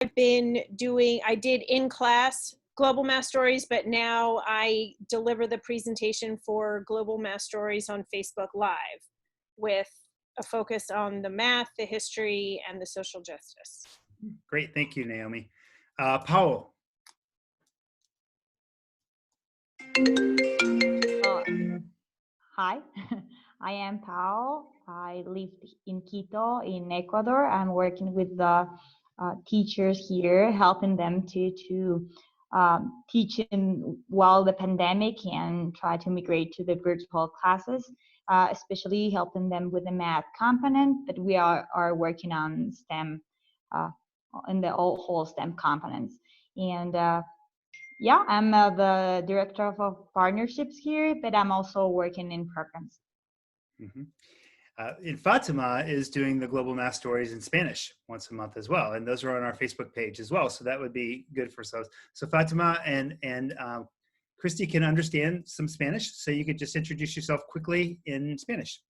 I did in-class Global Math Stories, but now I deliver the presentation for Global Math Stories on Facebook Live with a focus on the math, the history, and the social justice. Great, thank you, Naomi. Powell. Hi, I am Powell. I live in Quito, in Ecuador. I'm working with the teachers here, helping them to teach while the pandemic and try to migrate to the virtual classes, especially helping them with the math component, but we are working on STEM, in the whole STEM components. And yeah, I'm the director of partnerships here, but I'm also working in programs. Mm-hmm. And Fatima is doing the Global Math Stories in Spanish once a month as well. And those are on our Facebook page as well. So that would be good for us. So Fatima and Christy can understand some Spanish. So you could just introduce yourself quickly in Spanish.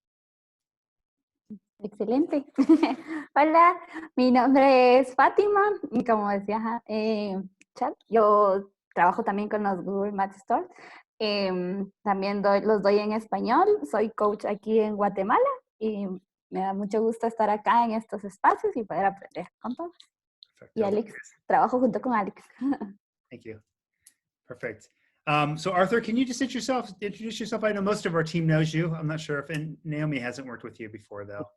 Excelente. Hola, mi nombre es Fátima. Y como decía Chad, yo trabajo también con los Google Math Stores. También los doy en español. Soy coach aquí en Guatemala y me da mucho gusto estar acá en estos espacios y poder aprender con todos. Perfect. Y Alex, trabajo junto con Alex. Thank you. Perfect. So Arthur, can you just introduce yourself? I know most of our team knows you. I'm not sure if Naomi hasn't worked with you before though.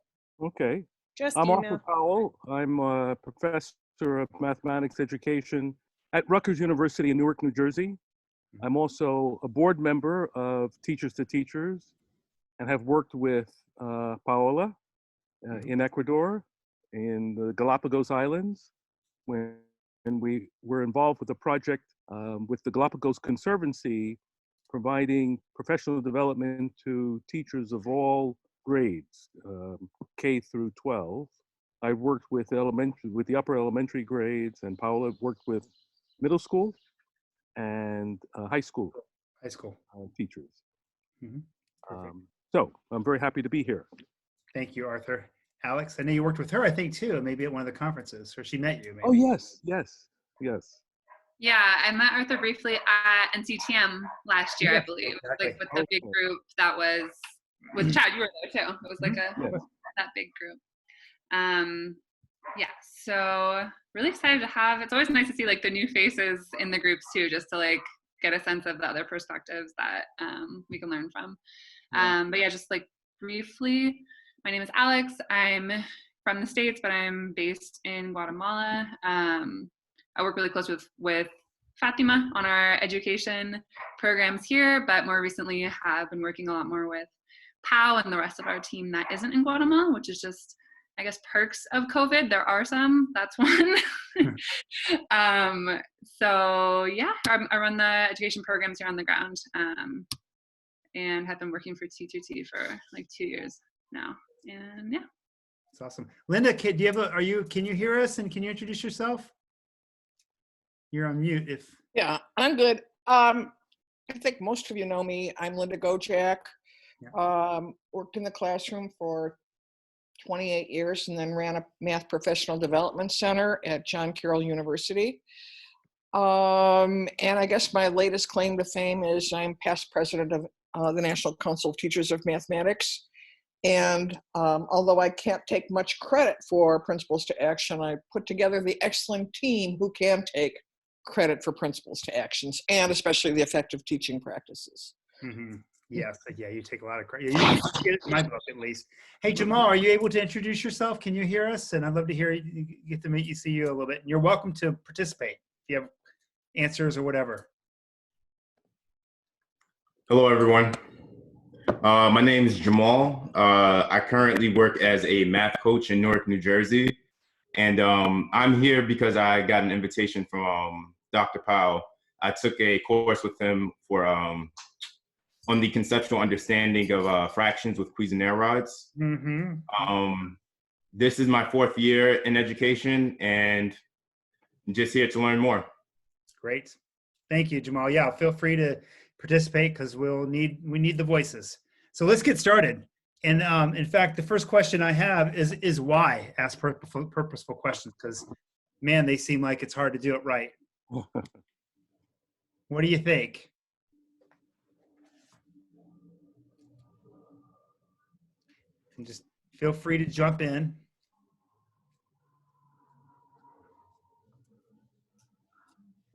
Okay. Just I'm Arthur Powell. I'm a professor of mathematics education at Rutgers University in Newark, New Jersey. I'm also a board member of Teachers to Teachers and have worked with Paola in Ecuador, in the Galapagos Islands, when we were involved with a project with the Galapagos Conservancy, providing professional development to teachers of all grades, K through 12. I've worked with the upper elementary grades, and Paola worked with middle school and high school teachers. Mm-hmm. So I'm very happy to be here. Thank you, Arthur. Alex, I know you worked with her, I think, too, maybe at one of the conferences, or she met you, maybe. Oh, yes. Yeah, I met Arthur briefly at NCTM last year, I believe, exactly. Like with the big group that was, with Chad, you were there too. It was like that big group. Yeah, so really excited to have, it's always nice to see like the new faces in the groups too, just to like get a sense of the other perspectives that we can learn from. But yeah, just like briefly, my name is Alex. I'm from the States, but I'm based in Guatemala. I work really close with Fatima on our education programs here, but more recently have been working a lot more with Powell and the rest of our team that isn't in Guatemala, which is just, I guess, perks of COVID. There are some, that's one. So yeah, I run the education programs here on the ground, and have been working for T2T for like 2 years now. And yeah. That's awesome. Linda, can you hear us and can you introduce yourself? You're on mute Yeah, I'm good. I think most of you know me. I'm Linda Gojak. Yeah. Worked in the classroom for 28 years and then ran a math professional development center at John Carroll University. And I guess my latest claim to fame is I'm past president of the National Council of Teachers of Mathematics. And although I can't take much credit for Principles to Action, I put together the excellent team who can take credit for Principles to Actions, and especially the effective teaching practices. Mm-hmm. Yes, yeah, you take a lot of credit. Yeah, you get it in my book, at least. Hey, Jamal, are you able to introduce yourself? Can you hear us? And I'd love to hear you, get to meet you, see you a little bit. And you're welcome to participate if you have answers or whatever. Hello, everyone. My name is Jamal. I currently work as a math coach in Newark, New Jersey. And I'm here because I got an invitation from Dr. Powell. I took a course with him for on the conceptual understanding of fractions with Cuisenaire rods. Mm-hmm. This is my 4th year in education, and I'm just here to learn more. Great. Thank you, Jamal. Yeah, feel free to participate because we need the voices. So let's get started. And in fact, the first question I have is why ask purposeful questions, because man, they seem like it's hard to do it right. What do you think? And just feel free to jump in.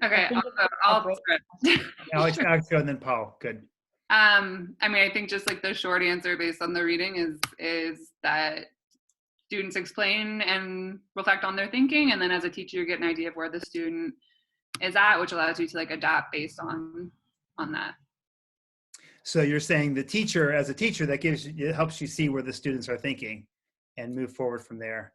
Okay, I'll Alex, go, and then Paul. Good. I mean, I think just like the short answer based on the reading is that students explain and reflect on their thinking, and then as a teacher, you get an idea of where the student is at, which allows you to like adapt based on that. So you're saying the teacher, as a teacher, that it helps you see where the students are thinking and move forward from there.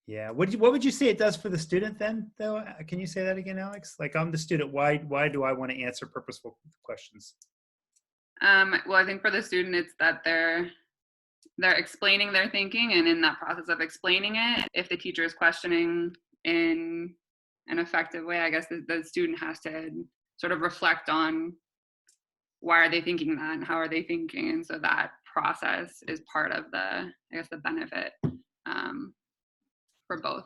Yeah. What would you say it does for the student then, though? Can you say that again, Alex? Like, I'm the student. Why do I want to answer purposeful questions? Well, I think for the student, it's that they're explaining their thinking, and in that process of explaining it, if the teacher is questioning in an effective way, I guess the student has to sort of reflect on why are they thinking that and how are they thinking, and so that process is part of the benefit for both.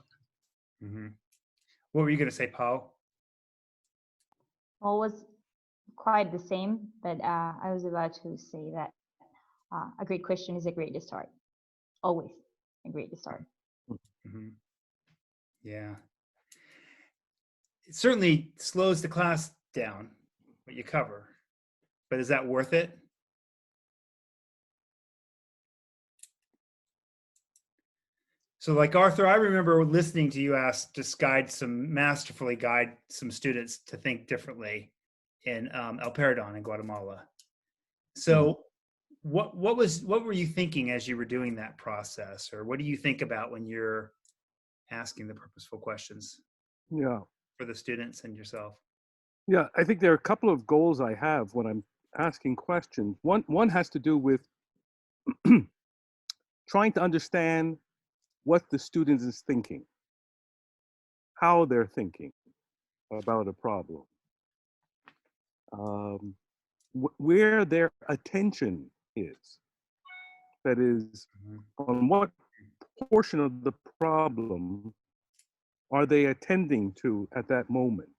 Mm-hmm. What were you going to say, Paul? Well, it was quite the same, but I was about to say that a great question is a great start. Always a great start. Mm-hmm. Yeah. It certainly slows the class down, what you cover, but is that worth it? So like Arthur, I remember listening to you masterfully guide some students to think differently in El Paredon in Guatemala. So what were you thinking as you were doing that process, or what do you think about when you're asking the purposeful questions? Yeah. For the students and yourself? Yeah, I think there are a couple of goals I have when I'm asking questions. One has to do with trying to understand what the student is thinking, how they're thinking about a problem, where their attention is. That is, on what portion of the problem are they attending to at that moment?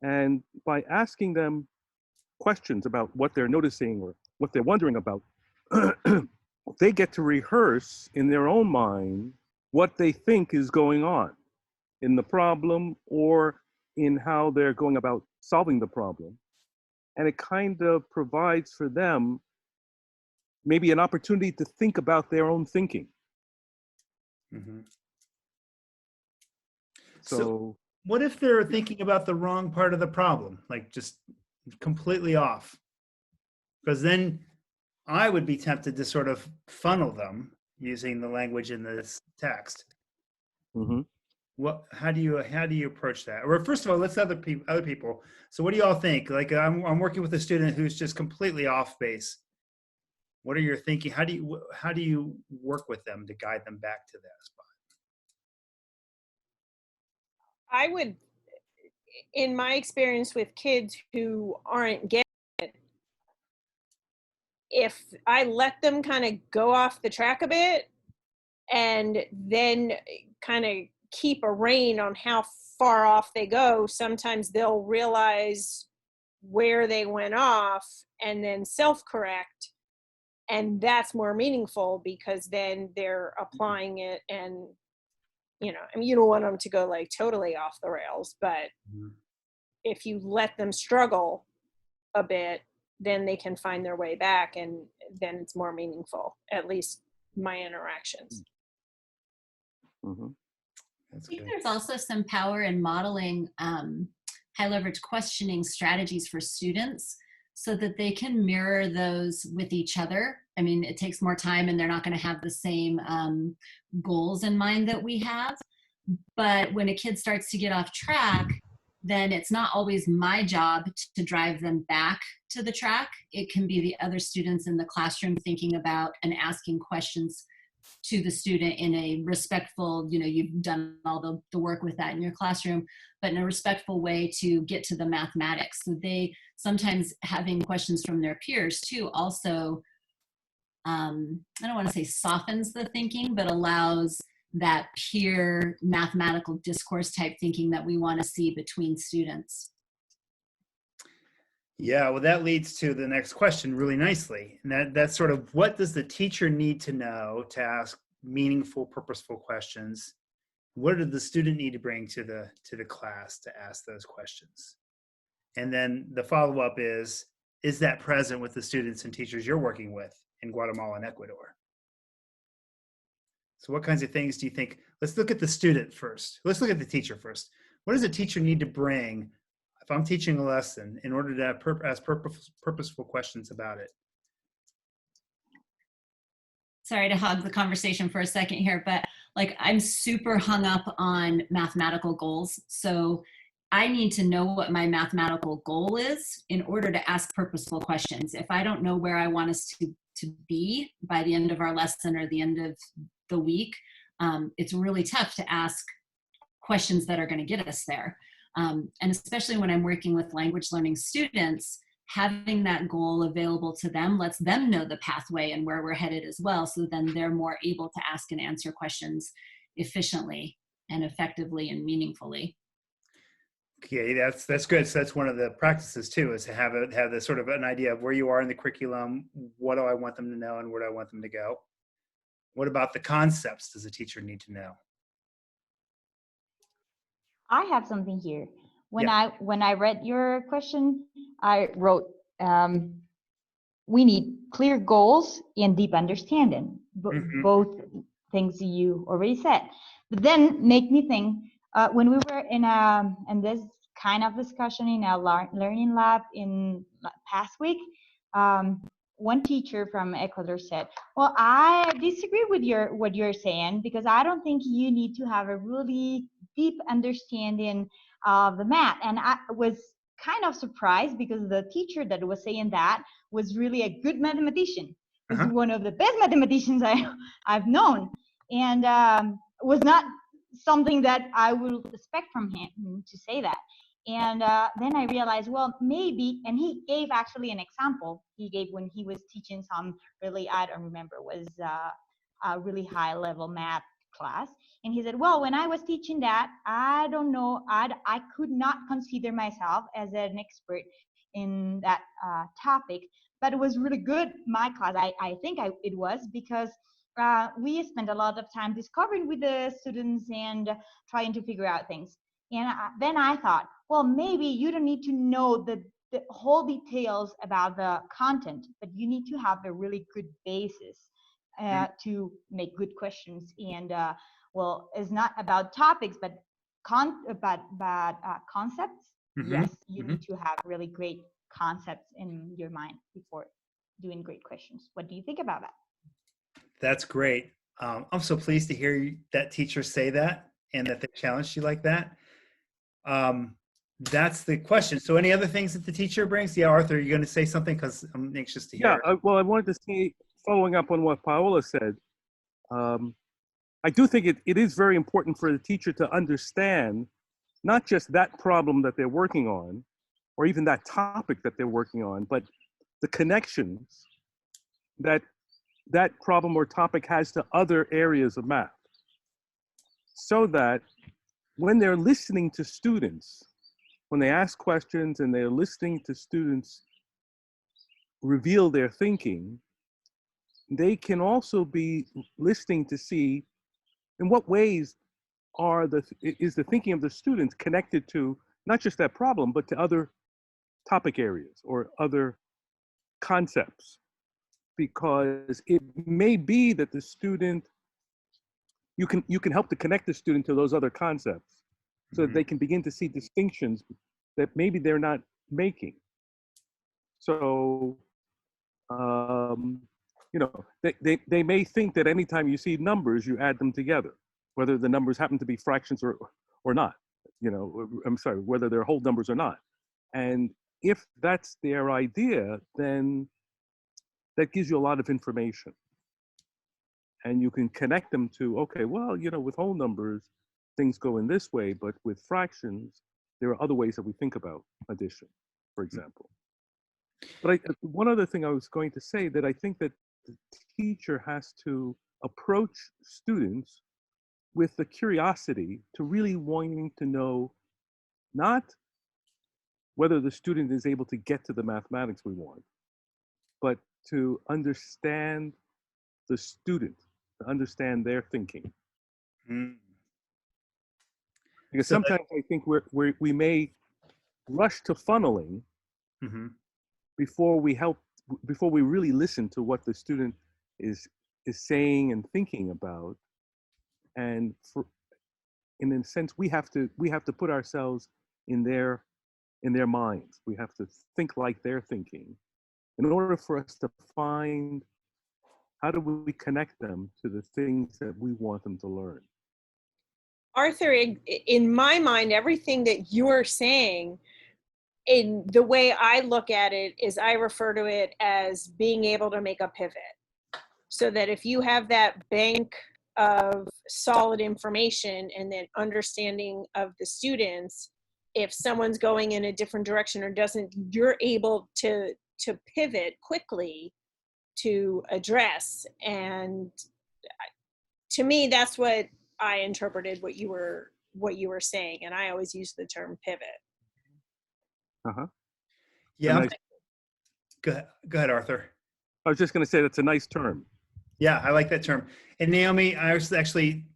And by asking them questions about what they're noticing or what they're wondering about, they get to rehearse in their own mind what they think is going on in the problem or in how they're going about solving the problem. And it kind of provides for them maybe an opportunity to think about their own thinking. Mm-hmm. So what if they're thinking about the wrong part of the problem, like just completely off? Because then I would be tempted to sort of funnel them using the language in this text. Mm-hmm. How do you approach that? Or first of all, let's other people. So what do y'all think? Like I'm working with a student who's just completely off base. What are your thinking? How do you work with them to guide them back to that spot? I would, in my experience with kids who aren't getting it, if I let them kind of go off the track a bit and then kind of keep a rein on how far off they go, sometimes they'll realize where they went off and then self-correct. And that's more meaningful because then they're applying it, and I mean, you don't want them to go like totally off the rails, but if you let them struggle a bit, then they can find their way back, and then it's more meaningful, at least my interactions. Mm-hmm. I think there's also some power in modeling high leverage questioning strategies for students so that they can mirror those with each other. I mean, it takes more time and they're not going to have the same goals in mind that we have. But when a kid starts to get off track, then it's not always my job to drive them back to the track. It can be the other students in the classroom thinking about and asking questions to the student in a respectful, you've done all the work with that in your classroom, but in a respectful way to get to the mathematics. So they sometimes having questions from their peers too also, I don't want to say softens the thinking, but allows that peer mathematical discourse type thinking that we want to see between students. Yeah, well, that leads to the next question really nicely. And that's sort of, what does the teacher need to know to ask meaningful, purposeful questions? What does the student need to bring to the class to ask those questions? And then the follow-up is that present with the students and teachers you're working with in Guatemala and Ecuador? So what kinds of things do you think? Let's look at the student first. Let's look at the teacher first. What does a teacher need to bring if I'm teaching a lesson in order to ask purposeful questions about it? Sorry to hog the conversation for a second here, but like I'm super hung up on mathematical goals. So I need to know what my mathematical goal is in order to ask purposeful questions. If I don't know where I want us to be by the end of our lesson or the end of the week, it's really tough to ask questions that are going to get us there. And especially when I'm working with language learning students, having that goal available to them lets them know the pathway and where we're headed as well. So then they're more able to ask and answer questions efficiently and effectively and meaningfully. Okay, that's good. So that's one of the practices too, is to have this sort of an idea of where you are in the curriculum, what do I want them to know, and where do I want them to go. What about the concepts does a teacher need to know? I have something here. When Yeah. I read your question, I wrote, we need clear goals and deep understanding. Mhm. Both things you already said. But then make me think, when we were in this kind of discussion in a learning lab in past week, one teacher from Ecuador said, well, I disagree with what you're saying, because I don't think you need to have a really deep understanding of the math. And I was kind of surprised, because the teacher that was saying that was really a good mathematician. Was one of the best mathematicians I've known, and was not something that I would expect from him to say that. And then I realized, well, maybe, and he gave actually an example. He gave when he was teaching some really, I don't remember, was a really high level math class. And he said, well, when I was teaching that, I don't know, I could not consider myself as an expert in that topic, but it was really good, my class. I think it was, because we spent a lot of time discovering with the students and trying to figure out things. And then I thought, well, maybe you don't need to know the whole details about the content, but you need to have a really good basis to make good questions. And well, it's not about topics, but concepts. Yes, you need to have really great concepts in your mind before doing great questions. What do you think about that? That's great. I'm so pleased to hear that teacher say that, and that they challenged you like that. That's the question. So any other things that the teacher brings? Yeah, Arthur, you're going to say something, because I'm anxious to hear. Yeah, well, I wanted to say, following up on what Paola said, I do think it is very important for the teacher to understand not just that problem that they're working on, or even that topic that they're working on, but the connections that that problem or topic has to other areas of math. So that when they're listening to students, when they ask questions and they're listening to students reveal their thinking, they can also be listening to see in what ways is the thinking of the students connected to not just that problem, but to other topic areas or other concepts. Because it may be that the student, you can help to connect the student to those other concepts, so that they can begin to see distinctions that maybe they're not making. So, they may think that anytime you see numbers, you add them together, whether the numbers happen to be fractions or not. I'm sorry, whether they're whole numbers or not. And if that's their idea, then that gives you a lot of information. And you can connect them to, okay, well, with whole numbers, things go in this way, but with fractions, there are other ways that we think about addition, for example. But one other thing I was going to say, that I think that the teacher has to approach students with the curiosity to really wanting to know not whether the student is able to get to the mathematics we want, but to understand the student, to understand their thinking. Mm. Because So that, sometimes I think we may rush to funneling mhm. before we really listen to what the student is saying and thinking about. And in a sense, we have to put ourselves in their minds. We have to think like they're thinking in order for us to find how do we connect them to the things that we want them to learn. Arthur, in my mind, everything that you're saying, in the way I look at it, is I refer to it as being able to make a pivot. So that if you have that bank of solid information and then understanding of the students, if someone's going in a different direction or doesn't, you're able to pivot quickly to address. And to me, that's what I interpreted what you were saying, and I always use the term pivot. Uh-huh. Yeah. Nice, Go ahead, Arthur. I was just going to say that's a nice term. Yeah, I like that term. And Naomi, I was actually,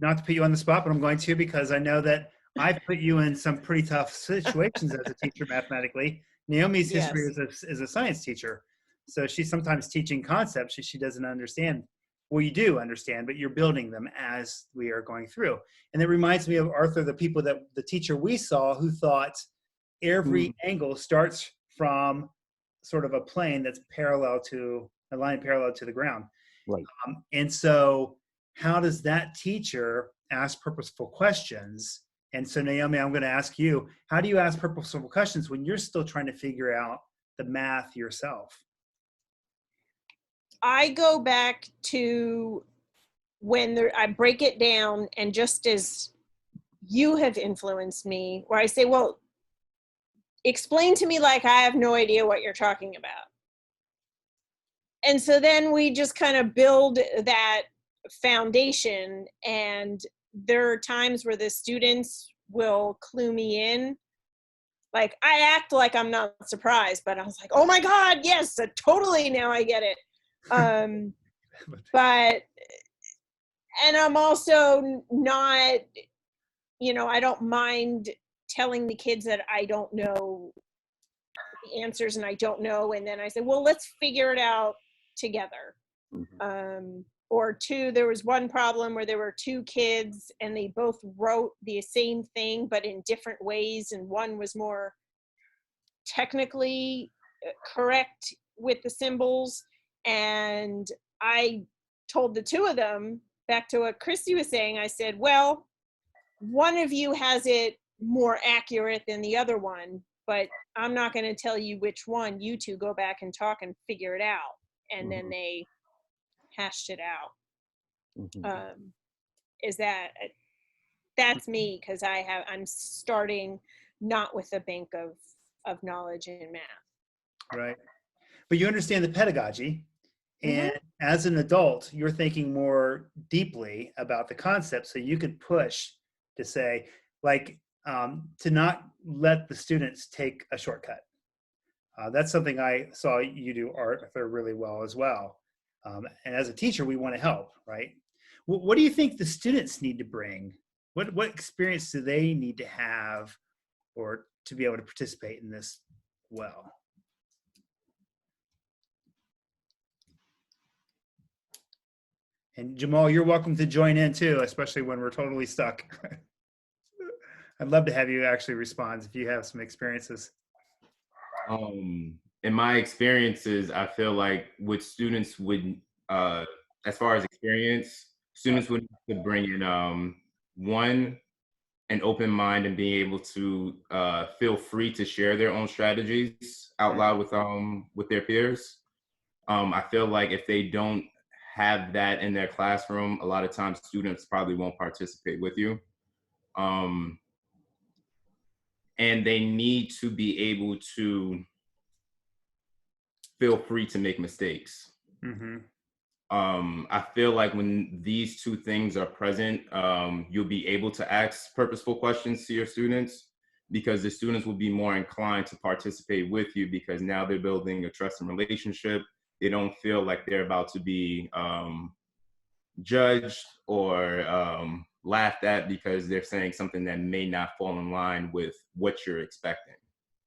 not to put you on the spot, but I'm going to, because I know that I've put you in some pretty tough situations as a teacher mathematically. Naomi's history Yes. is a science teacher. So she's sometimes teaching concepts she doesn't understand. Well, you do understand, but you're building them as we are going through. And it reminds me of Arthur, the teacher we saw who thought every angle starts from sort of a plane that's a line parallel to the ground. Right. And so how does that teacher ask purposeful questions? And so Naomi, I'm going to ask you, how do you ask purposeful questions when you're still trying to figure out the math yourself? I go back to when I break it down, and just as you have influenced me, where I say, well, explain to me like I have no idea what you're talking about. And so then we just kind of build that foundation, and there are times where the students will clue me in. Like, I act like I'm not surprised, but I was like, oh my God, yes, totally, now I get it. But, and I'm also not, I don't mind telling the kids that I don't know the answers and I don't know. And then I say, well, let's figure it out together. Or two, there was one problem where there were two kids and they both wrote the same thing, but in different ways. And one was more technically correct with the symbols. And I told the two of them, back to what Christy was saying, I said, well, one of you has it more accurate than the other one, but I'm not going to tell you which one. You two go back and talk and figure it out. And then they hashed it out. That's me, because I'm starting not with a bank of knowledge in math. Right. But you understand the pedagogy. And as an adult, you're thinking more deeply about the concept, so you could push to say, like, to not let the students take a shortcut. That's something I saw you do, Arthur, really well as well. And as a teacher, we want to help, right? What do you think the students need to bring? What experience do they need to have, or to be able to participate in this well? And Jamal, you're welcome to join in too, especially when we're totally stuck. I'd love to have you actually respond if you have some experiences. In my experiences, I feel like what students would, as far as experience, students would need to bring in one, an open mind and being able to feel free to share their own strategies out loud with their peers. I feel like if they don't have that in their classroom, a lot of times students probably won't participate with you. And they need to be able to feel free to make mistakes. I feel like when these two things are present, you'll be able to ask purposeful questions to your students, because the students will be more inclined to participate with you, because now they're building a trusting relationship. They don't feel like they're about to be judged or laughed at because they're saying something that may not fall in line with what you're expecting.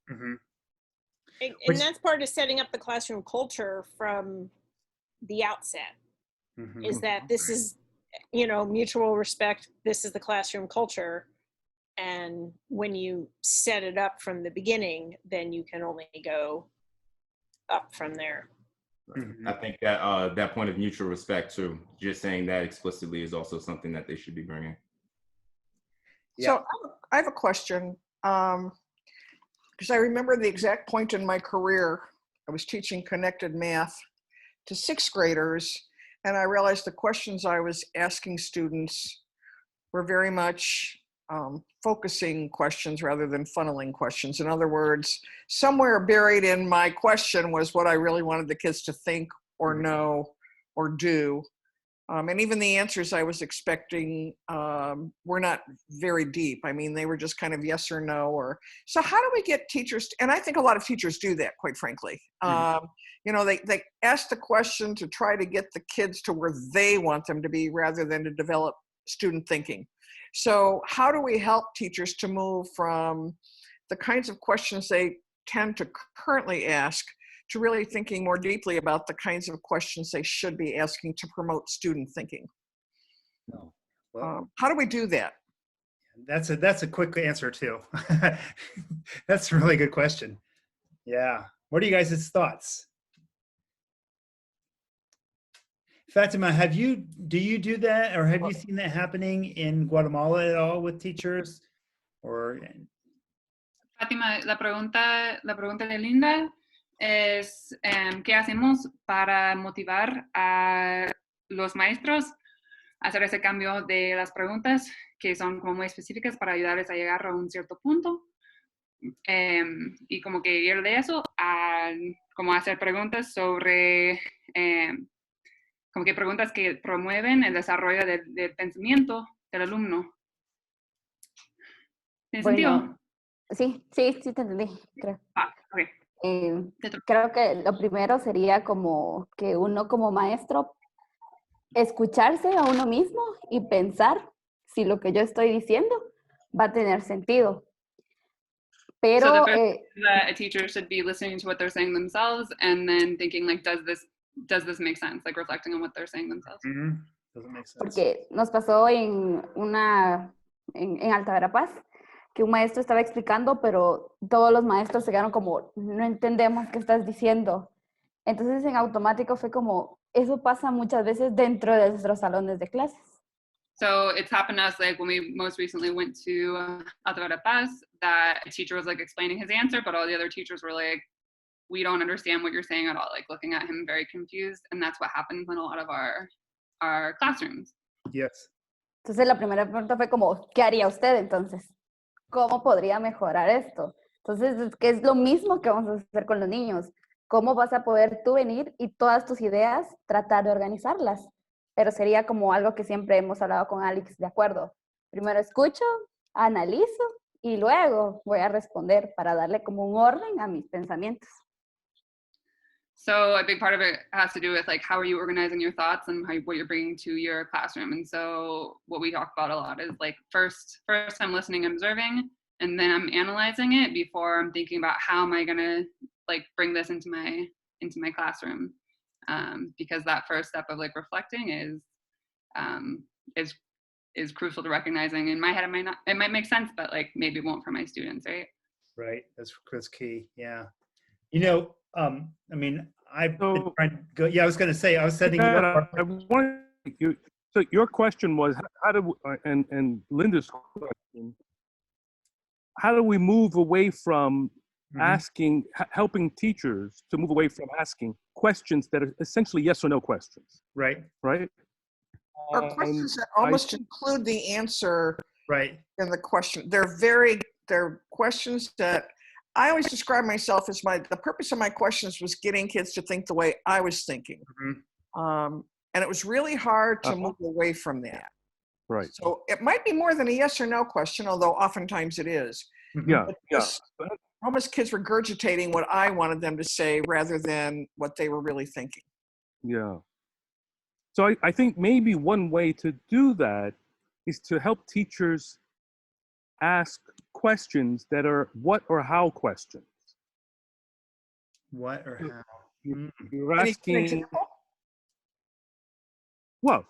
Mm-hmm. And that's part of setting up the classroom culture from the outset, Mm-hmm. is that this is, you know, mutual respect. This is the classroom culture. And when you set it up from the beginning, then you can only go up from there. Mm-hmm. I think that that point of mutual respect too, just saying that explicitly, is also something that they should be bringing. So I have a question, because I remember the exact point in my career. I was teaching connected math to 6th graders, and I realized the questions I was asking students were very much focusing questions rather than funneling questions. In other words, somewhere buried in my question was what I really wanted the kids to think or know or do. And even the answers I was expecting were not very deep. I mean, they were just kind of yes or no. Or so how do we get teachers, and I think a lot of teachers do that, quite frankly. You know, they ask the question to try to get the kids to where they want them to be rather than to develop student thinking. So how do we help teachers to move from the kinds of questions they tend to currently ask to really thinking more deeply about the kinds of questions they should be asking to promote student thinking? No. Well, How do we do that? that's a quick answer too. That's a really good question. Yeah. What are you guys' thoughts? Fatima, do you do that, or have you seen that happening in Guatemala at all with teachers? Or Fátima, la pregunta de Linda es ¿qué hacemos para motivar a los maestros a hacer ese cambio de las preguntas que son como muy específicas para ayudarles a llegar a un cierto punto? Y como que ir de eso a como hacer preguntas sobre como que preguntas que promueven el desarrollo del pensamiento del alumno. ¿Tiene sentido? Sí, te entendí, creo. Okay. Creo que lo primero sería como que uno como maestro escucharse a uno mismo y pensar si lo que yo estoy diciendo va a tener sentido. Pero So the first is that a teacher should be listening to what they're saying themselves and then thinking like, does this make sense? Like reflecting on what they're saying themselves. mm-hmm. Doesn't make sense. Porque nos pasó en Alta Verapaz que un maestro estaba explicando, pero todos los maestros se quedaron como, no entendemos qué estás diciendo. Entonces en automático fue como, eso pasa muchas veces dentro de nuestros salones de clases. So it's happened to us, like when we most recently went to Alta Verapaz, that a teacher was like explaining his answer, but all the other teachers were like, we don't understand what you're saying at all, like looking at him very confused. And that's what happens in a lot of our classrooms. Yes. Entonces la primera pregunta fue como, ¿qué haría usted entonces? ¿Cómo podría mejorar esto? Entonces, ¿qué es lo mismo que vamos a hacer con los niños? ¿Cómo vas a poder tú venir y todas tus ideas tratar de organizarlas? Pero sería como algo que siempre hemos hablado con Alex, de acuerdo. Primero escucho, analizo y luego voy a responder para darle como un orden a mis pensamientos. So a big part of it has to do with like, how are you organizing your thoughts and what you're bringing to your classroom. And so what we talk about a lot is like, first I'm listening and observing, and then I'm analyzing it before I'm thinking about how am I gonna like bring this into my classroom. Because that first step of like reflecting is crucial to recognizing. In my head, it might make sense, but like maybe it won't for my students, right? Right. That's key. Yeah. You know, I mean, I've been trying to go. Yeah, I was going to say, I was setting you up. So your question was, how do and Linda's question, how do we move away from asking, helping teachers to move away from asking questions that are essentially yes or no questions? Right. Right. Or questions that almost include the answer in the question. They're questions that I always describe myself as the purpose of my questions was getting kids to think the way I was thinking. And it was really hard to Uh-huh. move away from that. Right. So it might be more than a yes or no question, although oftentimes it is. Yeah. But Yeah. just almost kids regurgitating what I wanted them to say rather than what they were really thinking. Yeah. So I think maybe one way to do that is to help teachers ask questions that are what or how questions. What or how? You're Can you give an asking, example? well,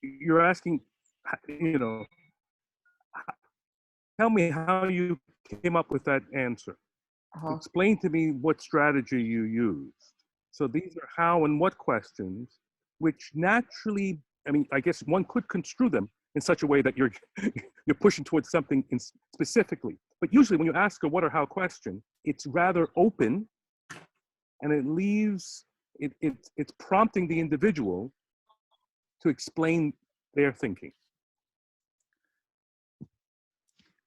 you're asking, you know, tell me how you came up with that answer. Uh-huh. Explain to me what strategy you used. So these are how and what questions, which naturally, I mean, I guess one could construe them in such a way that you're pushing towards something specifically. But usually when you ask a what or how question, it's rather open, and it leaves, it's prompting the individual to explain their thinking.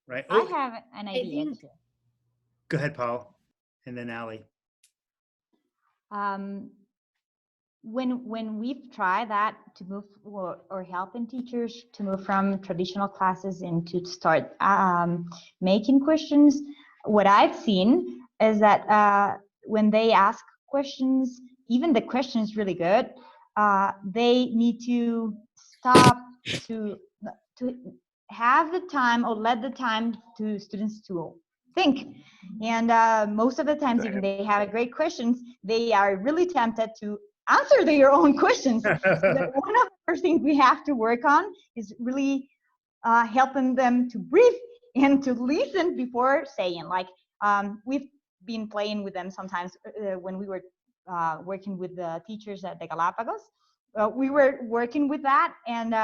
Right. I Oh, have an idea too. go ahead, Paul, and then Allie. When we've tried that to move or helping teachers to move from traditional classes and to start making questions, what I've seen is that when they ask questions, even the question is really good, they need to stop to have the time or let the time to students to think. And most of the times, even they have great questions, they are really tempted to answer their own questions. So that one of the first things we have to work on is really helping them to breathe and to listen before saying. Like we've been playing with them sometimes when we were working with the teachers at the Galapagos. We were working with that, and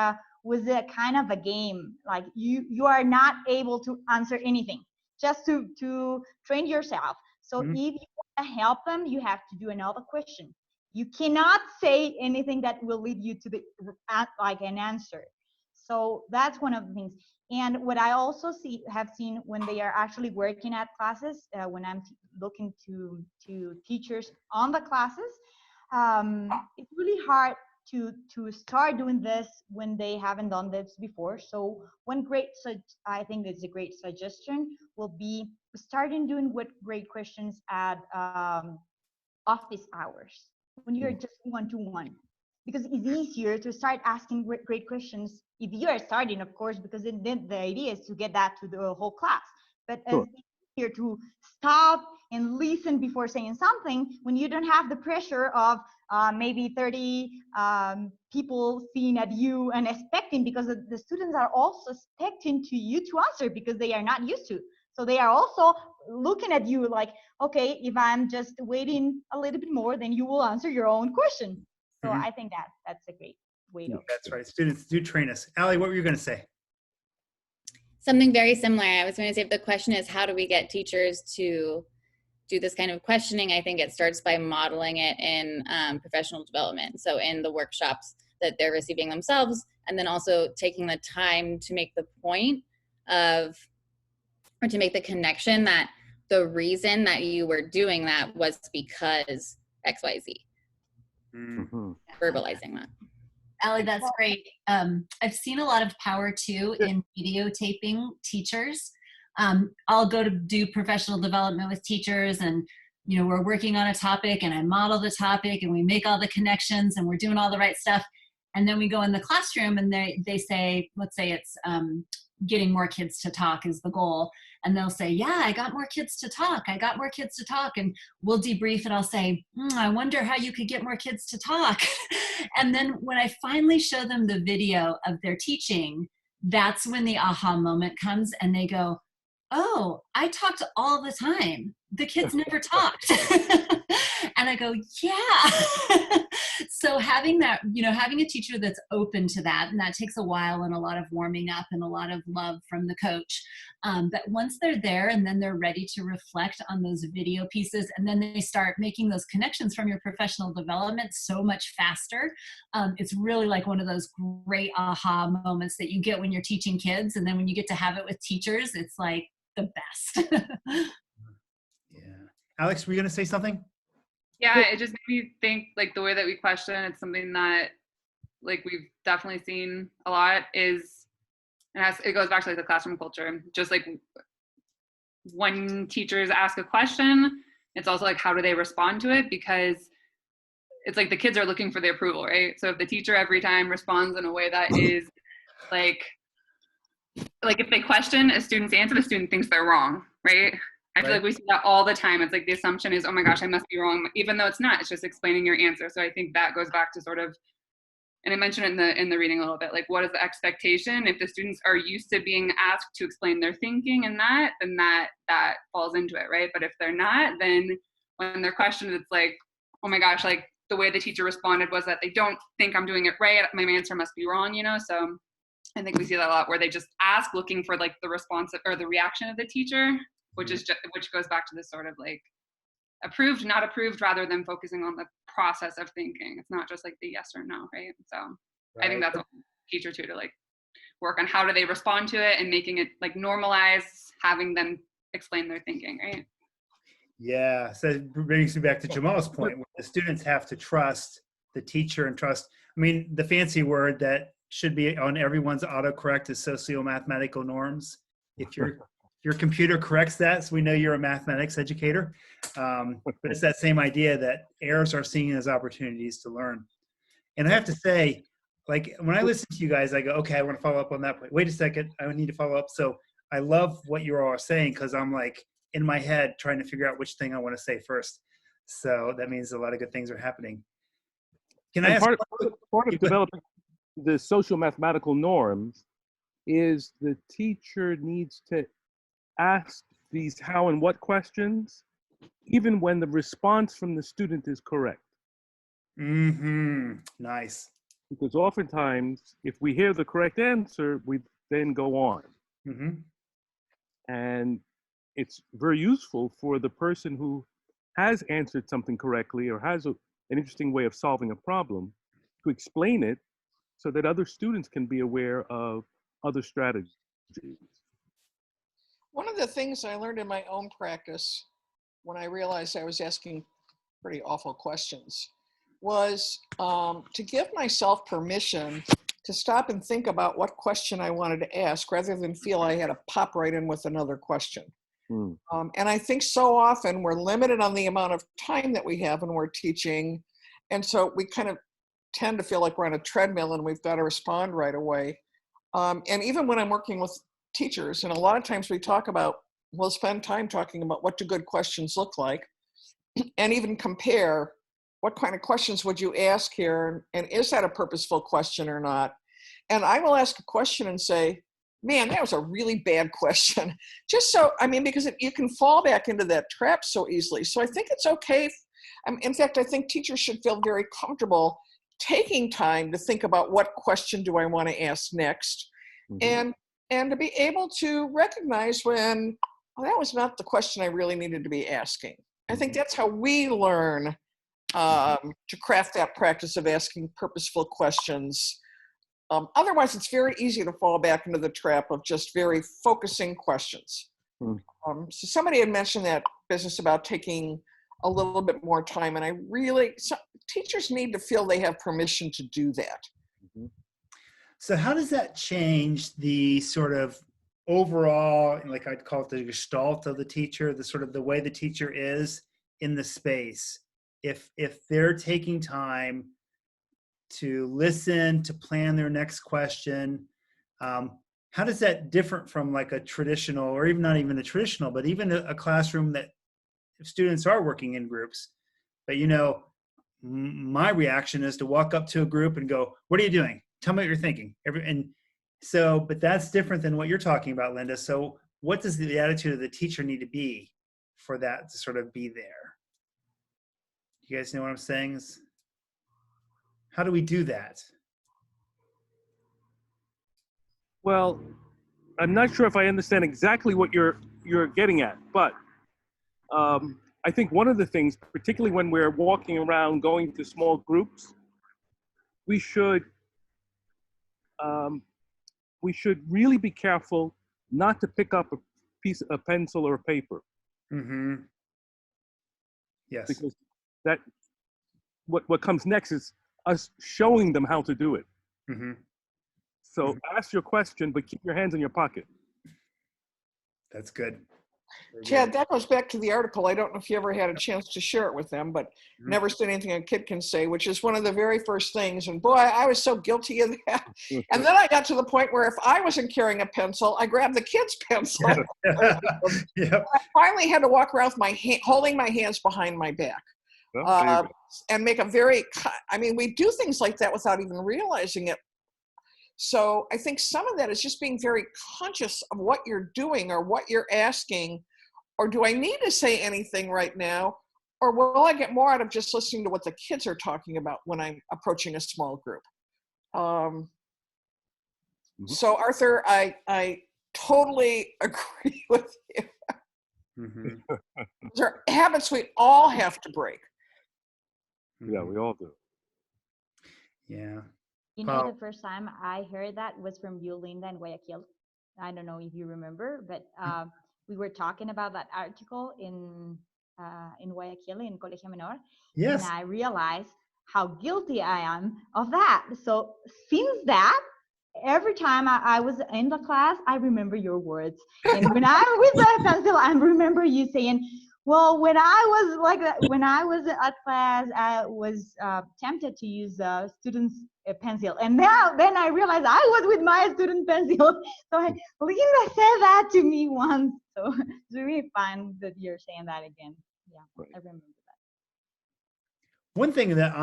was a kind of a game. Like you are not able to answer anything, just to train yourself. So if you want to help them, you have to do another question. You cannot say anything that will lead you to the like an answer. So that's one of the things. And what I also have seen when they are actually working at classes, when I'm looking to teachers on the classes, it's really hard to start doing this when they haven't done this before. So one I think is a great suggestion will be starting doing what great questions at office hours when you're just one-to-one, because it's easier to start asking great questions if you are starting, of course, because then the idea is to get that to the whole class. But Sure. it's easier to stop and listen before saying something when you don't have the pressure of maybe 30 people seeing at you and expecting, because the students are also expecting to you to answer because they are not used to. So they are also looking at you like, okay, if I'm just waiting a little bit more, then you will answer your own question. So I think that's a great way to. That's right. Students do train us. Allie, what were you going to say? Something very similar. I was going to say, if the question is, how do we get teachers to do this kind of questioning? I think it starts by modeling it in professional development. So in the workshops that they're receiving themselves, and then also taking the time to make the point of, or to make the connection that the reason that you were doing that was because XYZ. Verbalizing that. Allie, that's great. I've seen a lot of power too in videotaping teachers. I'll go to do professional development with teachers, and we're working on a topic, and I model the topic, and we make all the connections, and we're doing all the right stuff. And then we go in the classroom, and they say, let's say it's getting more kids to talk is the goal. And they'll say, yeah, I got more kids to talk. I got more kids to talk. And we'll debrief, and I'll say, I wonder how you could get more kids to talk. And then when I finally show them the video of their teaching, that's when the aha moment comes, and they go, oh, I talked all the time. The kids never talked. And I go, yeah. So having that, having a teacher that's open to that, and that takes a while and a lot of warming up and a lot of love from the coach. But once they're there, and then they're ready to reflect on those video pieces, and then they start making those connections from your professional development so much faster. It's really like one of those great aha moments that you get when you're teaching kids. And then when you get to have it with teachers, it's like the best. Yeah. Alex, were you going to say something? Yeah, it just made me think, like, the way that we question, it's something that like we've definitely seen a lot is, and it goes back to like the classroom culture, just like when teachers ask a question, it's also like, how do they respond to it? Because it's like the kids are looking for the approval, right? So if the teacher every time responds in a way that is like if they question a student's answer, the student thinks they're wrong, right? I feel like we see that all the time. It's like the assumption is, oh my gosh, I must be wrong, even though it's not. It's just explaining your answer. So I think that goes back to sort of, and I mentioned it in the reading a little bit, like what is the expectation? If the students are used to being asked to explain their thinking and that, then that falls into it, right? But if they're not, then when they're questioned, it's like, oh my gosh, like the way the teacher responded was that they don't think I'm doing it right. My answer must be wrong, you know? So I think we see that a lot where they just ask looking for like the response or the reaction of the teacher, which goes back to this sort of like approved, not approved, rather than focusing on the process of thinking. It's not just like the yes or no, right? So I think that's a teacher too, to like work on how do they respond to it and making it like normalize having them explain their thinking, right? Yeah, so it brings me back to Jamal's point, where the students have to trust the teacher and trust, I mean, the fancy word that should be on everyone's autocorrect is socio-mathematical norms. If your computer corrects that, so we know you're a mathematics educator. But it's that same idea that errors are seen as opportunities to learn. And I have to say, like when I listen to you guys, I go, okay, I want to follow up on that point. Wait a second, I need to follow up. So I love what you all are saying, because I'm like in my head trying to figure out which thing I want to say first. So that means a lot of good things are happening. Can I ask part of developing the social mathematical norms is the teacher needs to ask these how and what questions, even when the response from the student is correct. Nice. Because oftentimes, if we hear the correct answer, we then go on. And it's very useful for the person who has answered something correctly or has an interesting way of solving a problem to explain it so that other students can be aware of other strategies. One of the things I learned in my own practice when I realized I was asking pretty awful questions was to give myself permission to stop and think about what question I wanted to ask rather than feel I had to pop right in with another question. And I think so often we're limited on the amount of time that we have when we're teaching. And so we kind of tend to feel like we're on a treadmill and we've got to respond right away. And even when I'm working with teachers, and a lot of times we'll spend time talking about what do good questions look like, and even compare what kind of questions would you ask here, and is that a purposeful question or not? And I will ask a question and say, man, that was a really bad question. Just so, I mean, because you can fall back into that trap so easily. So I think it's okay. In fact, I think teachers should feel very comfortable taking time to think about what question do I want to ask next, and to be able to recognize when, well, that was not the question I really needed to be asking. I think that's how we learn to craft that practice of asking purposeful questions. Otherwise, it's very easy to fall back into the trap of just very focusing questions. So somebody had mentioned that business about taking a little bit more time, and teachers need to feel they have permission to do that. So how does that change the sort of overall, like I'd call it the gestalt of the teacher, the sort of the way the teacher is in the space? If they're taking time to listen, to plan their next question, how does that different from like a traditional, or even not even a traditional, but even a classroom that students are working in groups? But my reaction is to walk up to a group and go, what are you doing? Tell me what you're thinking. But that's different than what you're talking about, Linda. So what does the attitude of the teacher need to be for that to sort of be there? You guys know what I'm saying? How do we do that? Well, I'm not sure if I understand exactly what you're getting at, but I think one of the things, particularly when we're walking around going to small groups, we should really be careful not to pick up a pencil or a paper. Yes. Because what comes next is, us showing them how to do it. Mm-hmm. So ask your question, but keep your hands in your pocket. That's good. Chad, that goes back to the article. I don't know if you ever had a chance to share it with them, but never said anything a kid can say, which is one of the very first things. And boy, I was so guilty of that. And then I got to the point where if I wasn't carrying a pencil, I grabbed the kid's pencil. Yep. I finally had to walk around with my holding my hands behind my back. And make a very, I mean, we do things like that without even realizing it. So I think some of that is just being very conscious of what you're doing or what you're asking, or do I need to say anything right now? Or will I get more out of just listening to what the kids are talking about when I'm approaching a small group? So Arthur, I totally agree with you. Those are habits we all have to break. Yeah, we all do. Yeah. You know, the first time I heard that was from you, Linda, in Guayaquil. I don't know if you remember, but we were talking about that article in Guayaquil, in Colegio Menor. Yes. And I realized how guilty I am of that. So since that, every time I was in the class, I remember your words. And when I'm with my pencil, I remember you saying, well, when I was like that, when I was at class, I was tempted to use students' pencil. And now, then I realized I was with my student pencil. So Linda said that to me once. So it's really fun that you're saying that again. Yeah, I remember that. One thing that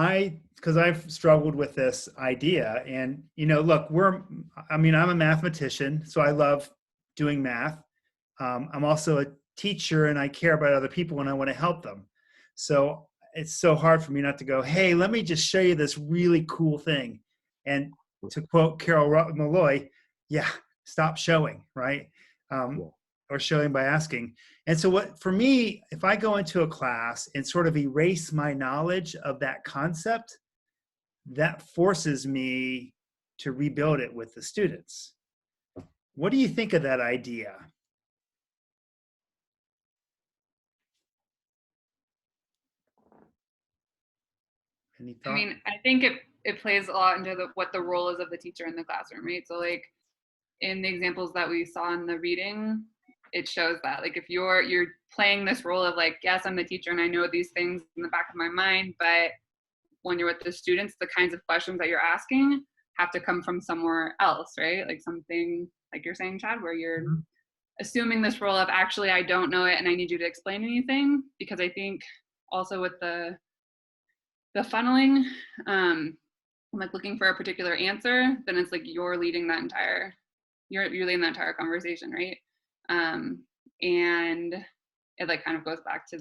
because I've struggled with this idea, and, you know, look, I'm a mathematician, so I love doing math. I'm also a teacher, and I care about other people and I want to help them. So it's so hard for me not to go, hey, let me just show you this really cool thing. And to quote Carol Malloy, yeah, stop showing, right? Or showing by asking. And so for me, if I go into a class and sort of erase my knowledge of that concept, that forces me to rebuild it with the students. What do you think of that idea? Any thoughts? I mean, I think it plays a lot into what the role is of the teacher in the classroom, right? So like in the examples that we saw in the reading, it shows that like if you're playing this role of like, yes, I'm the teacher and I know these things in the back of my mind, but when you're with the students, the kinds of questions that you're asking have to come from somewhere else, right? Like something like you're saying, Chad, where you're assuming this role of actually I don't know it and I need you to explain anything. Because I think also with the funneling, like looking for a particular answer, then it's like you're leading that entire conversation, right? And it like kind of goes back to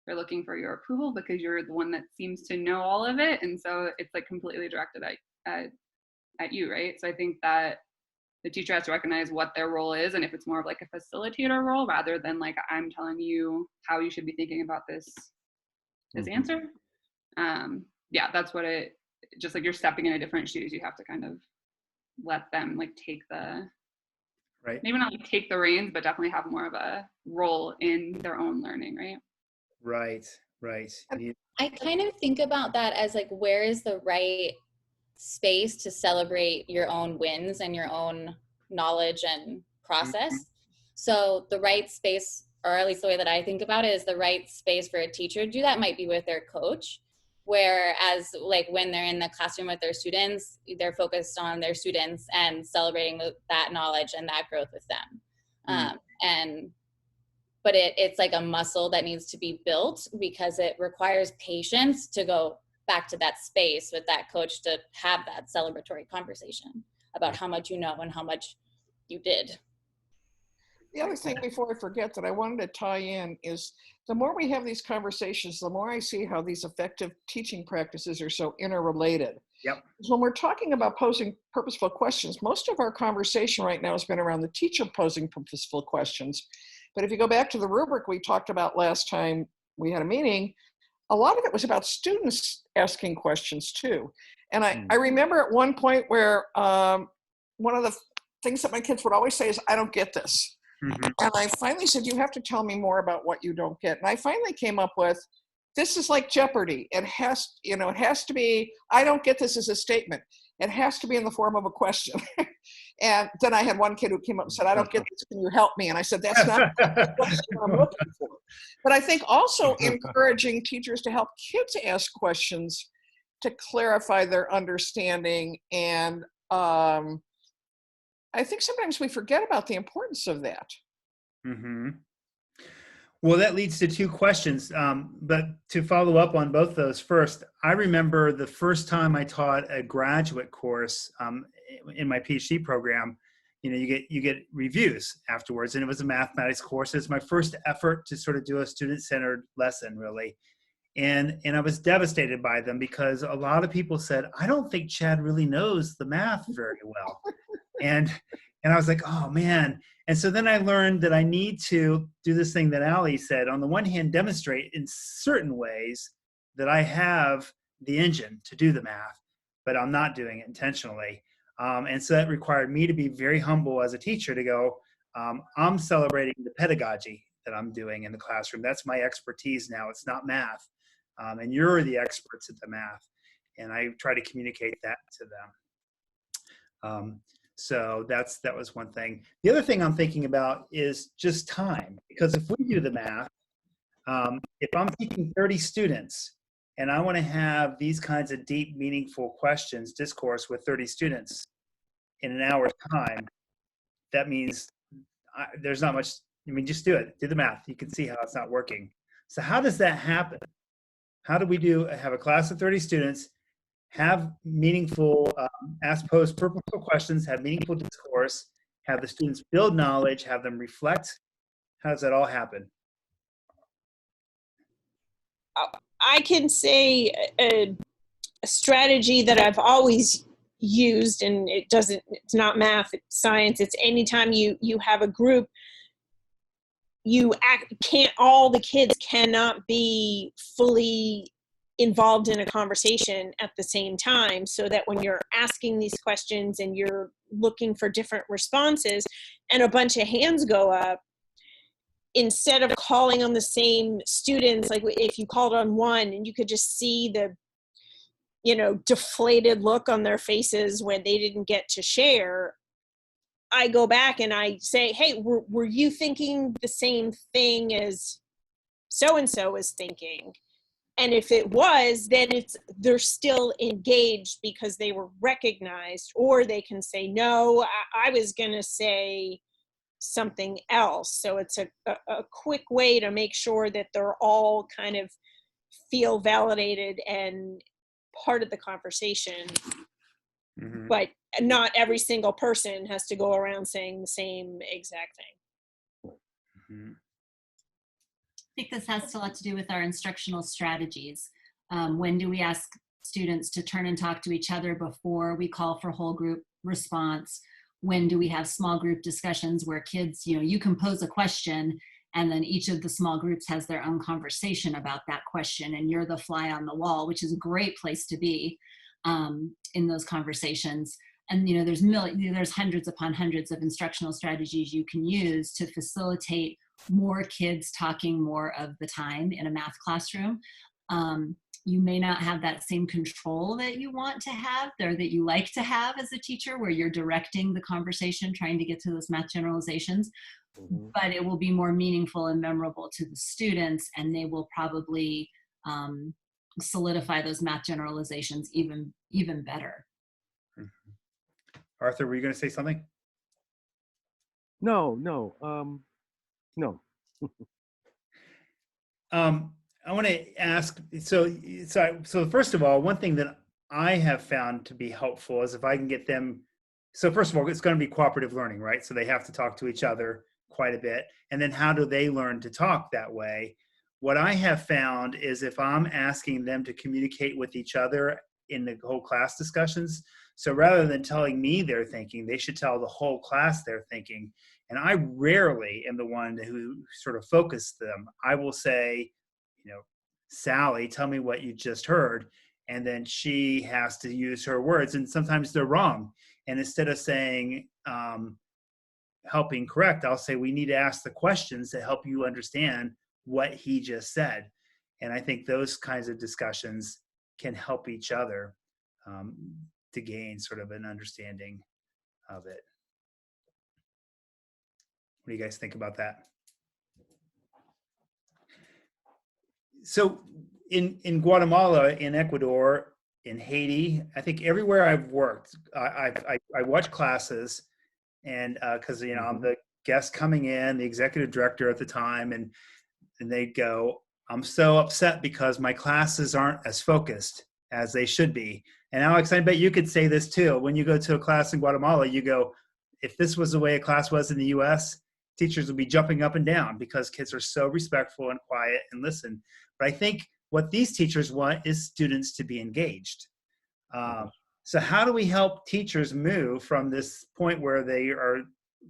they're looking for your approval because you're the one that seems to know all of it, and so it's like completely directed at you, right? So I think that the teacher has to recognize what their role is, and if it's more of like a facilitator role rather than like I'm telling you how you should be thinking about this answer. Yeah, that's what just like you're stepping into different shoes. You have to kind of let them like take maybe not like take the reins, but definitely have more of a role in their own learning, right? Right. I kind of think about that as like, where is the right space to celebrate your own wins and your own knowledge and process? So the right space, or at least the way that I think about it, is the right space for a teacher to do that might be with their coach. Whereas like when they're in the classroom with their students, they're focused on their students and celebrating that knowledge and that growth with them. But it's like a muscle that needs to be built because it requires patience to go back to that space with that coach to have that celebratory conversation about how much you know and how much you did. The other thing before I forget that I wanted to tie in is the more we have these conversations, the more I see how these effective teaching practices are so interrelated. Yep. When we're talking about posing purposeful questions, most of our conversation right now has been around the teacher posing purposeful questions. But if you go back to the rubric we talked about last time we had a meeting, a lot of it was about students asking questions too. And I remember at one point where one of the things that my kids would always say is, I don't get this. And I finally said, you have to tell me more about what you don't get. And I finally came up with, this is like Jeopardy. It has to be, I don't get this as a statement. It has to be in the form of a question. And then I had one kid who came up and said, I don't get this, can you help me? And I said, that's not the question I'm looking for. But I think also encouraging teachers to help kids ask questions to clarify their understanding. And I think sometimes we forget about the importance of that. Mm-hmm. Well, that leads to two questions, but to follow up on both those first, I remember the first time I taught a graduate course in my PhD program. You get reviews afterwards, and it was a mathematics course. It's my first effort to sort of do a student-centered lesson, really, and I was devastated by them because a lot of people said, "I don't think Chad really knows the math very well," and I was like, "Oh man." And so then I learned that I need to do this thing that Ali said. On the one hand, demonstrate in certain ways that I have the engine to do the math, but I'm not doing it intentionally. And so that required me to be very humble as a teacher to go, I'm celebrating the pedagogy that I'm doing in the classroom. That's my expertise now. It's not math. And you're the experts at the math. And I try to communicate that to them. So that was one thing. The other thing I'm thinking about is just time, because if we do the math, if I'm teaching 30 students and I want to have these kinds of deep, meaningful questions, discourse with 30 students in an hour's time, that means there's not much. I mean, just do it. Do the math. You can see how it's not working. So how does that happen? How do we have a class of 30 students, have meaningful, pose purposeful questions, have meaningful discourse, have the students build knowledge, have them reflect? How does that all happen? I can say a strategy that I've always used, and it's not math, it's science. It's anytime you have a group, all the kids cannot be fully involved in a conversation at the same time, so that when you're asking these questions and you're looking for different responses and a bunch of hands go up, instead of calling on the same students, like if you called on one and you could just see the deflated look on their faces when they didn't get to share, I go back and I say, hey, were you thinking the same thing as so-and-so is thinking? And if it was, then they're still engaged because they were recognized, or they can say, no, I was going to say something else. So it's a quick way to make sure that they're all kind of feel validated and part of the conversation. Mm-hmm. But not every single person has to go around saying the same exact thing. Mm-hmm. I think this has a lot to do with our instructional strategies. When do we ask students to turn and talk to each other before we call for whole group response? When do we have small group discussions where kids, you can pose a question and then each of the small groups has their own conversation about that question, and you're the fly on the wall, which is a great place to be in those conversations. And there's hundreds upon hundreds of instructional strategies you can use to facilitate more kids talking more of the time in a math classroom. You may not have that same control that you want to have, or that you like to have as a teacher, where you're directing the conversation, trying to get to those math generalizations, but it will be more meaningful and memorable to the students, and they will probably solidify those math generalizations even better. Mm-hmm. Arthur, were you going to say something? No. I want to ask, so first of all, one thing that I have found to be helpful is if I can get them, so first of all, it's going to be cooperative learning, right? So they have to talk to each other quite a bit. And then how do they learn to talk that way? What I have found is if I'm asking them to communicate with each other in the whole class discussions, so rather than telling me they're thinking, they should tell the whole class they're thinking. And I rarely am the one who sort of focus them. I will say, Sally, tell me what you just heard. And then she has to use her words, and sometimes they're wrong. And instead of saying, helping correct, I'll say, we need to ask the questions to help you understand what he just said. And I think those kinds of discussions can help each other to gain sort of an understanding of it. What do you guys think about that? So in Guatemala, in Ecuador, in Haiti, I think everywhere I've worked, I watch classes, and because I'm the guest coming in, the executive director at the time, and they'd go, I'm so upset because my classes aren't as focused as they should be. And Alex, I bet you could say this too. When you go to a class in Guatemala, you go, if this was the way a class was in the US, teachers would be jumping up and down because kids are so respectful and quiet and listen. But I think what these teachers want is students to be engaged. So how do we help teachers move from this point where they are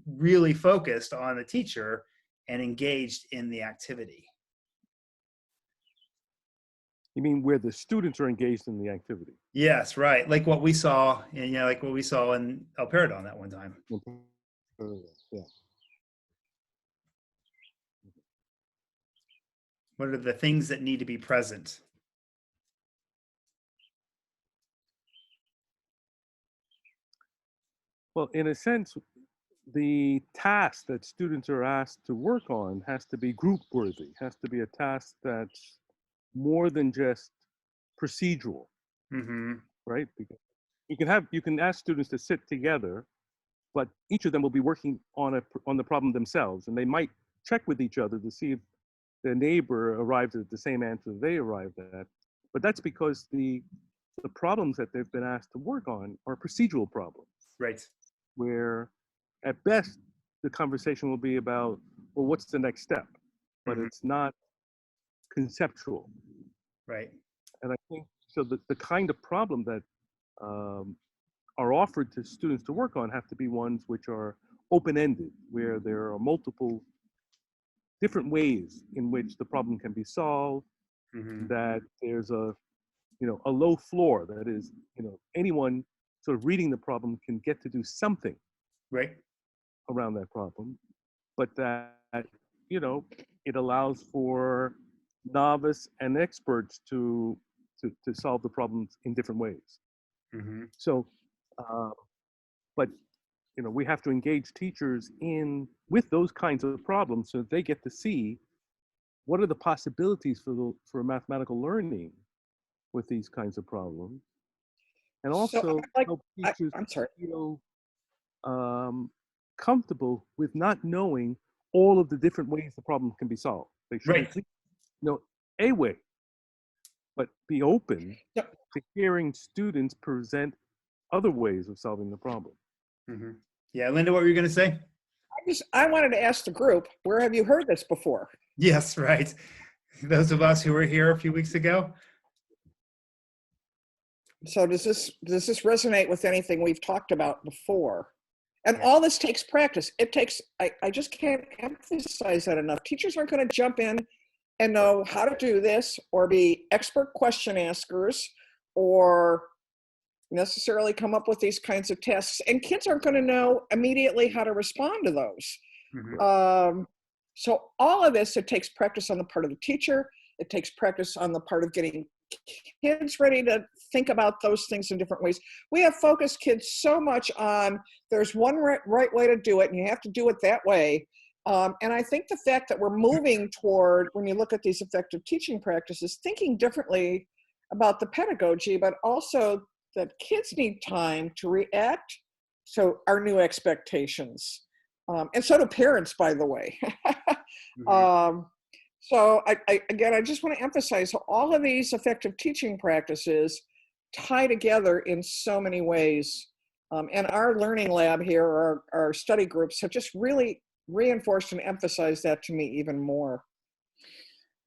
really focused on the teacher and engaged in the activity? You mean where the students are engaged in the activity? Yes, right. Like what we saw, and like what we saw in El Paradon that one time. Yeah. What are the things that need to be present? Well, in a sense, the task that students are asked to work on has to be group worthy, has to be a task that's more than just procedural, right? Because you can ask students to sit together, but each of them will be working on the problem themselves, and they might check with each other to see if their neighbor arrived at the same answer they arrived at. But that's because the problems that they've been asked to work on are procedural problems. Right. Where at best the conversation will be about, well, what's the next step? But it's not conceptual. Right. And I think so the kind of problem that are offered to students to work on have to be ones which are open-ended, where there are multiple different ways in which the problem can be solved, that there's a low floor, that is, anyone sort of reading the problem can get to do something right around that problem, but that, it allows for novice and experts to solve the problems in different ways. So, but we have to engage teachers with those kinds of problems so that they get to see what are the possibilities for mathematical learning with these kinds of problems, and also help teachers feel comfortable with not knowing all of the different ways the problem can be solved. They should at least know a way, but be open to hearing students present other ways of solving the problem. Yeah, Linda, what were you going to say? I wanted to ask the group, where have you heard this before? Yes, right. Those of us who were here a few weeks ago. So does this resonate with anything we've talked about before? And all this takes practice. It takes, I just can't emphasize that enough. Teachers aren't going to jump in and know how to do this or be expert question askers or necessarily come up with these kinds of tasks. And kids aren't going to know immediately how to respond to those. So all of this, it takes practice on the part of the teacher. It takes practice on the part of getting kids ready to think about those things in different ways. We have focused kids so much on there's one right way to do it and you have to do it that way. And I think the fact that we're moving toward, when you look at these effective teaching practices, thinking differently about the pedagogy, but also that kids need time to react to our new expectations. And so do parents, by the way. So I just want to emphasize how all of these effective teaching practices tie together in so many ways. And our learning lab here, our study groups, have just really reinforced and emphasized that to me even more.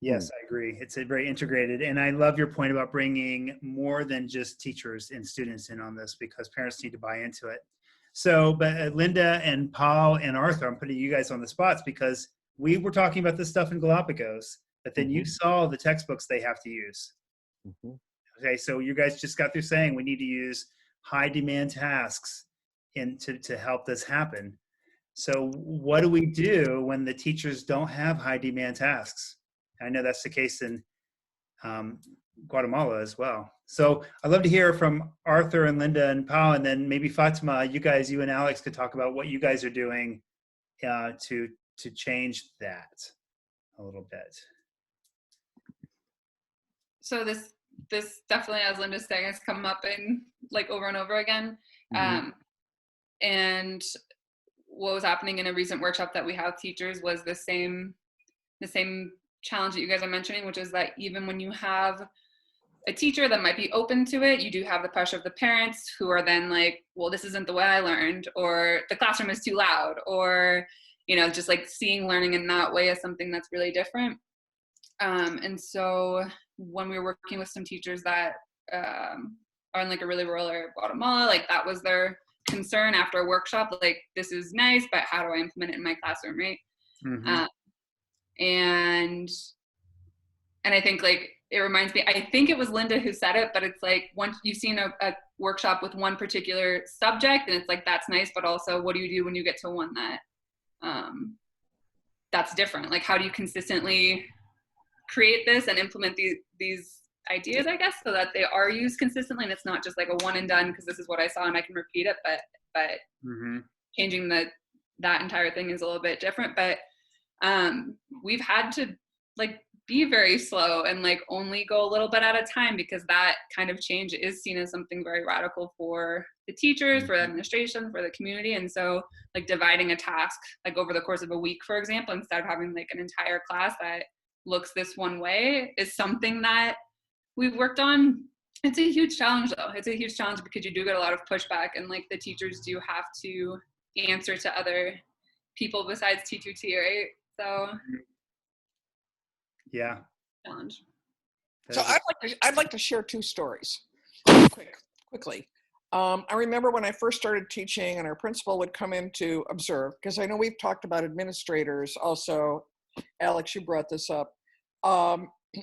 Yes, I agree. It's very integrated. And I love your point about bringing more than just teachers and students in on this, because parents need to buy into it. So, but Linda and Powell and Arthur, I'm putting you guys on the spots because we were talking about this stuff in Galapagos, but then you saw the textbooks they have to use. Okay, so you guys just got through saying we need to use high demand tasks to help this happen. So what do we do when the teachers don't have high demand tasks? I know that's the case in Guatemala as well. So I'd love to hear from Arthur and Linda and Powell, and then maybe Fatima, you and Alex could talk about what you guys are doing to change that a little bit. So this definitely, as Linda's saying, has come up in like over and over again. And what was happening in a recent workshop that we had with teachers was the same challenge that you guys are mentioning, which is that even when you have a teacher that might be open to it, you do have the pressure of the parents who are then like, well, this isn't the way I learned, or the classroom is too loud, or, you know, just like seeing learning in that way as something that's really different. And so when we were working with some teachers that are in like a really rural area of Guatemala, like that was their concern after a workshop, like, this is nice, but how do I implement it in my classroom, right? And I think like, it reminds me, I think it was Linda who said it, but it's like, once you've seen a workshop with one particular subject, and it's like, that's nice, but also what do you do when you get to one that that's different? Like, how do you consistently create this and implement these ideas, I guess, so that they are used consistently, and it's not just like a one and done because this is what I saw and I can repeat it, but changing that entire thing is a little bit different. But we've had to like be very slow and like only go a little bit at a time, because that kind of change is seen as something very radical for the teachers, for the administration, for the community. And so like dividing a task like over the course of a week, for example, instead of having like an entire class that looks this one way, is something that we've worked on. It's a huge challenge though. It's a huge challenge because you do get a lot of pushback, and like the teachers do have to answer to other people besides T2T, right? So yeah, challenge. So I'd like to share two stories quickly. I remember when I first started teaching and our principal would come in to observe, because I know we've talked about administrators also. Alex, you brought this up.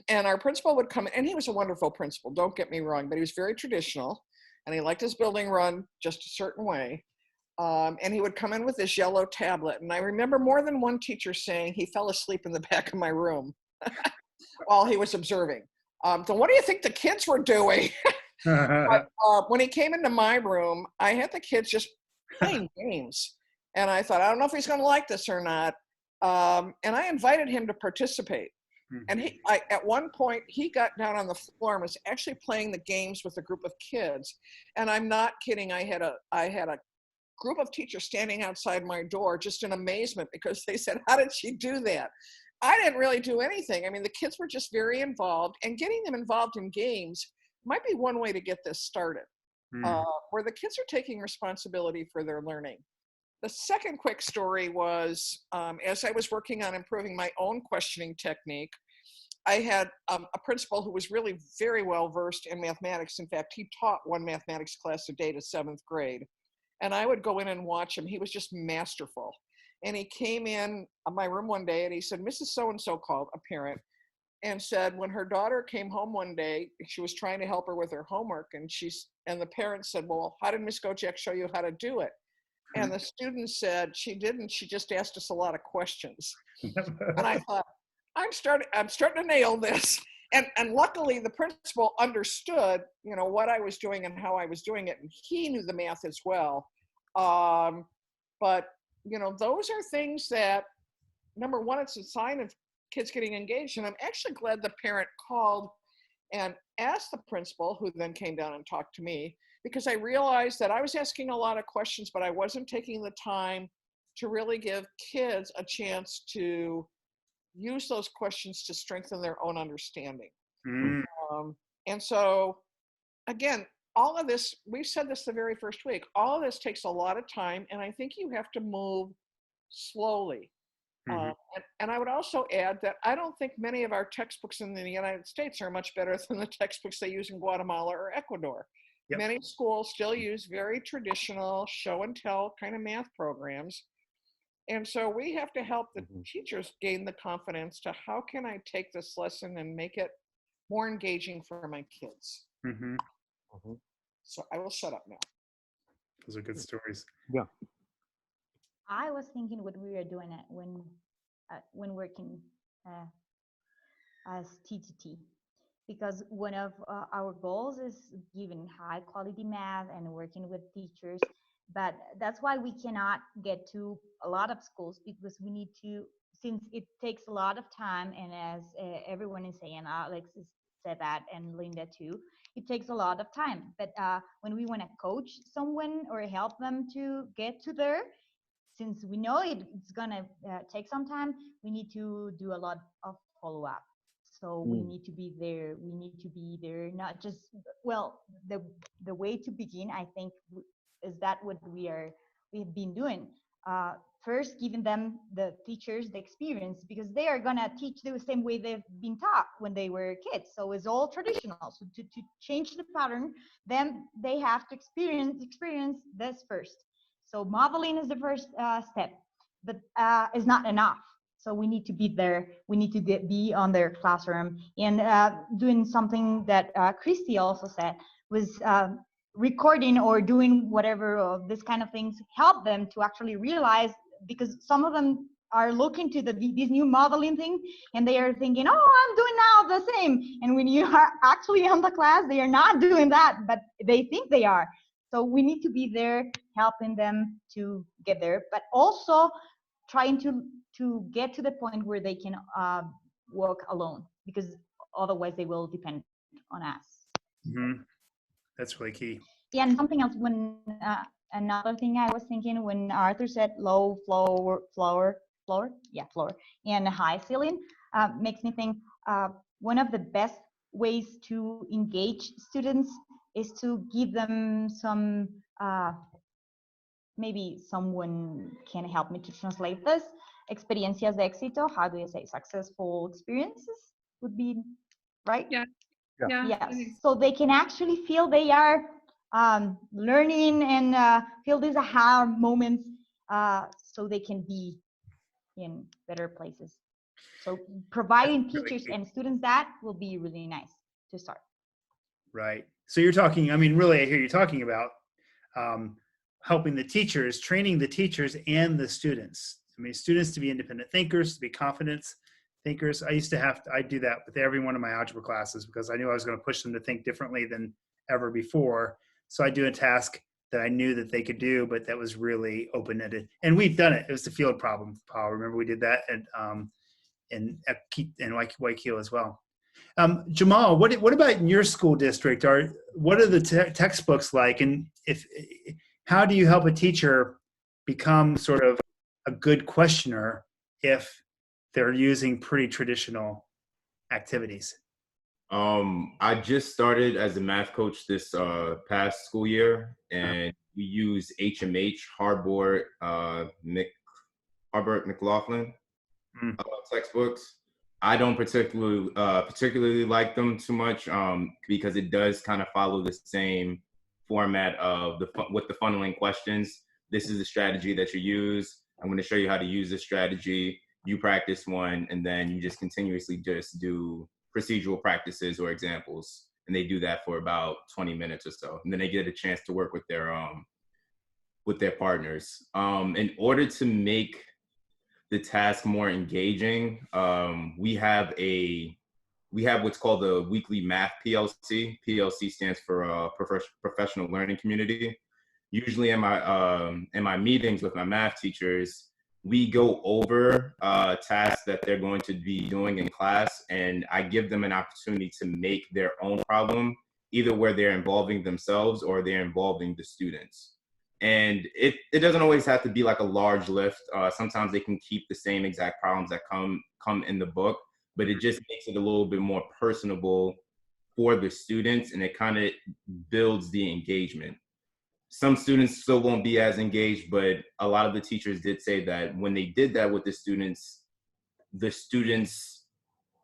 And our principal would come, and he was a wonderful principal, don't get me wrong, but he was very traditional, and he liked his building run just a certain way. And he would come in with this yellow tablet. And I remember more than one teacher saying he fell asleep in the back of my room while he was observing. So what do you think the kids were doing? But, when he came into my room, I had the kids just playing games. And I thought, I don't know if he's going to like this or not. And I invited him to participate. And at one point, he got down on the floor and was actually playing the games with a group of kids. And I'm not kidding. I had a group of teachers standing outside my door just in amazement, because they said, how did she do that? I didn't really do anything. I mean, the kids were just very involved, and getting them involved in games might be one way to get this started, where the kids are taking responsibility for their learning. The second quick story was, as I was working on improving my own questioning technique, I had a principal who was really very well versed in mathematics. In fact, he taught one mathematics class a day to 7th grade. And I would go in and watch him. He was just masterful. And he came in my room one day and he said, Mrs. So-and-so called, a parent, and said when her daughter came home one day, she was trying to help her with her homework. And the parents said, well, how did Miss Gojek show you how to do it? And the student said, she didn't, she just asked us a lot of questions. And I thought, I'm starting to nail this. And luckily the principal understood, what I was doing and how I was doing it. And he knew the math as well. But, those are things that, number one, it's a sign of kids getting engaged. And I'm actually glad the parent called and asked the principal, who then came down and talked to me, because I realized that I was asking a lot of questions, but I wasn't taking the time to really give kids a chance to use those questions to strengthen their own understanding. And so, again, all of this, we've said this the very first week, all of this takes a lot of time, and I think you have to move slowly. And I would also add that I don't think many of our textbooks in the United States are much better than the textbooks they use in Guatemala or Ecuador. Yep. Many schools still use very traditional show and tell kind of math programs. And so we have to help the teachers gain the confidence to, how can I take this lesson and make it more engaging for my kids? So I will shut up now. Those are good stories. Yeah. I was thinking what we were doing when working as T2T. because one of our goals is giving high quality math and working with teachers. But that's why we cannot get to a lot of schools, because we need to, since it takes a lot of time, and as everyone is saying, Alex said that, and Linda too, it takes a lot of time. But when we want to coach someone or help them to get to there, since we know it's gonna take some time, we need to do a lot of follow-up. So we need to be there. We need to be there, not just, well, the way to begin, I think, is that what we've been doing. First, giving them, the teachers, the experience, because they are gonna teach the same way they've been taught when they were kids. So it's all traditional. So to change the pattern, then they have to experience this first. So modeling is the first step, but it's not enough. So we need to be there. We need to be on their classroom, and doing something that Christy also said was recording or doing whatever of this kind of things help them to actually realize, because some of them are looking to these new modeling thing, and they are thinking, oh, I'm doing now the same. And when you are actually on the class, they are not doing that, but they think they are. So we need to be there helping them to get there, but also trying to get to the point where they can work alone, because otherwise they will depend on us. Mm-hmm. That's really key. Yeah, and something else, when another thing I was thinking when Arthur said low floor, and high ceiling, makes me think one of the best ways to engage students is to give them some, maybe someone can help me to translate this, experiencias de éxito. How do you say successful experiences would be, right? Yeah. Yes. So they can actually feel they are learning and feel these aha moments, so they can be in better places. So providing teachers and students, that will be really nice to start. Right. So you're talking, I mean, really, I hear you talking about helping the teachers, training the teachers and the students. I mean, students to be independent thinkers, to be confident thinkers. I do that with every one of my algebra classes, because I knew I was going to push them to think differently than ever before. So I do a task that I knew that they could do, but that was really open-ended. And we've done it. It was the field problem, Powell. Remember we did that in YQ as well. Jamal, what about in your school district? What are the textbooks like, and how do you help a teacher become sort of a good questioner if they're using pretty traditional activities? I just started as a math coach this past school year, and we use HMH, Harbord McLaughlin textbooks. I don't particularly like them too much because it does kind of follow the same format of with the funneling questions. This is the strategy that you use. I'm going to show you how to use this strategy. You practice one, and then you just continuously just do procedural practices or examples. And they do that for about 20 minutes or so. And then they get a chance to work with their partners. In order to make the task more engaging, we have what's called the weekly math PLC. PLC stands for professional learning community. Usually in my meetings with my math teachers, we go over tasks that they're going to be doing in class, and I give them an opportunity to make their own problem, either where they're involving themselves or they're involving the students. And it doesn't always have to be like a large lift. Sometimes they can keep the same exact problems that come in the book, but it just makes it a little bit more personable for the students, and it kind of builds the engagement. Some students still won't be as engaged, but a lot of the teachers did say that when they did that with the students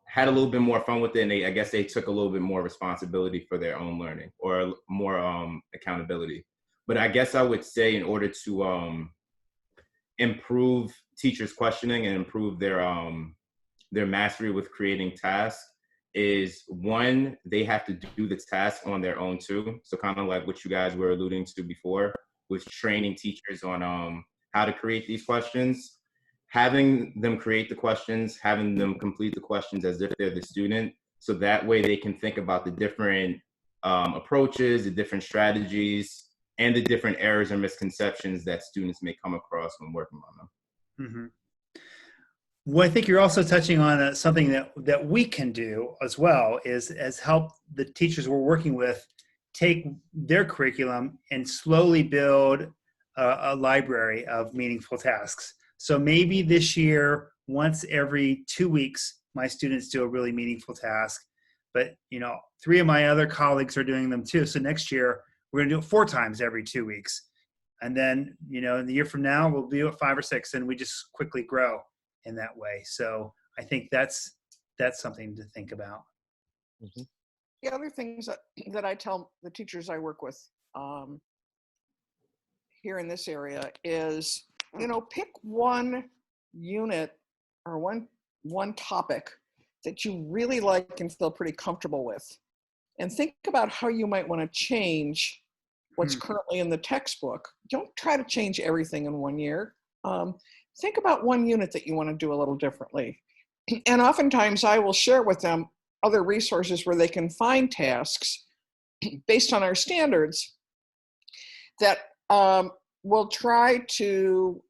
had a little bit more fun with it, and I guess they took a little bit more responsibility for their own learning, or more accountability. But I guess I would say, in order to improve teachers' questioning and improve their mastery with creating tasks, is one, they have to do the task on their own too. So kind of like what you guys were alluding to before, with training teachers on how to create these questions. Having them create the questions, having them complete the questions as if they're the student, so that way they can think about the different approaches, the different strategies, and the different errors or misconceptions that students may come across when working on them. Mm-hmm. Well, I think you're also touching on something that we can do as well, is help the teachers we're working with take their curriculum and slowly build a library of meaningful tasks. So maybe this year, once every 2 weeks, my students do a really meaningful task. But 3 of my other colleagues are doing them too. So next year, we're going to do it 4 times every 2 weeks. And then, in the year from now, we'll do it 5 or 6, and we just quickly grow in that way. So I think that's something to think about. Mm-hmm. The other things that I tell the teachers I work with here in this area is, pick one unit or one topic that you really like and feel pretty comfortable with, and think about how you might want to change what's currently in the textbook. Don't try to change everything in 1 year. Think about one unit that you want to do a little differently. And oftentimes I will share with them other resources where they can find tasks based on our standards that will try to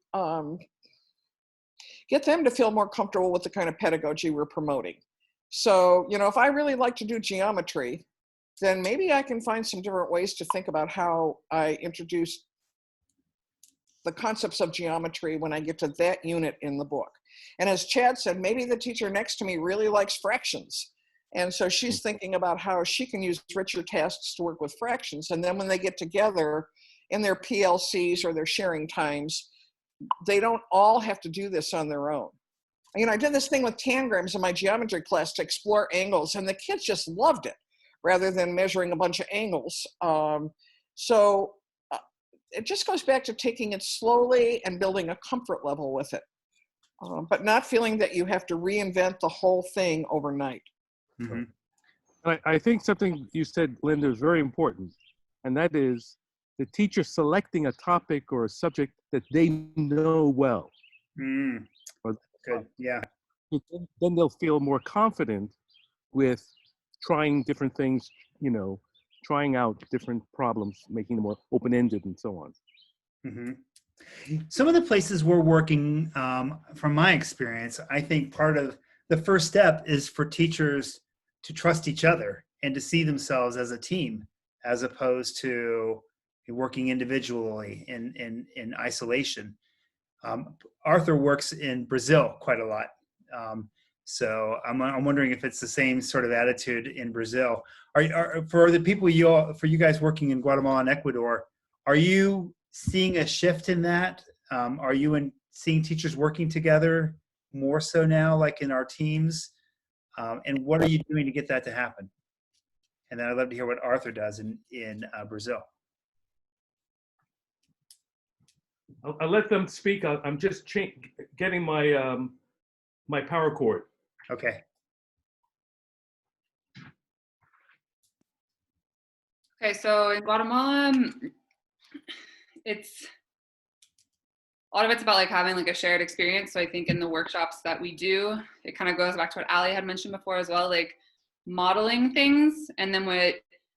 get them to feel more comfortable with the kind of pedagogy we're promoting. So, if I really like to do geometry, then maybe I can find some different ways to think about how I introduce the concepts of geometry when I get to that unit in the book. And as Chad said, maybe the teacher next to me really likes fractions. And so she's thinking about how she can use richer tasks to work with fractions. And then when they get together in their PLCs or their sharing times, they don't all have to do this on their own. I did this thing with tangrams in my geometry class to explore angles, and the kids just loved it rather than measuring a bunch of angles. It just goes back to taking it slowly and building a comfort level with it, but not feeling that you have to reinvent the whole thing overnight. Mm-hmm. I think something you said, Linda, is very important, and that is the teacher selecting a topic or a subject that they know well. Good, yeah. Then they'll feel more confident with trying different things, trying out different problems, making them more open-ended and so on. Mm-hmm. Some of the places we're working, from my experience, I think part of the first step is for teachers to trust each other and to see themselves as a team, as opposed to working individually in isolation. Arthur works in Brazil quite a lot. So I'm wondering if it's the same sort of attitude in Brazil. For the people for you guys working in Guatemala and Ecuador, are you seeing a shift in that? Are you seeing teachers working together more so now, like in our teams? And what are you doing to get that to happen? And then I'd love to hear what Arthur does in Brazil. I'll let them speak. I'm just getting my my power cord. Okay. Okay, so in Guatemala, a lot of it's about like having like a shared experience. So I think in the workshops that we do, it kind of goes back to what Ali had mentioned before as well, like modeling things, and then what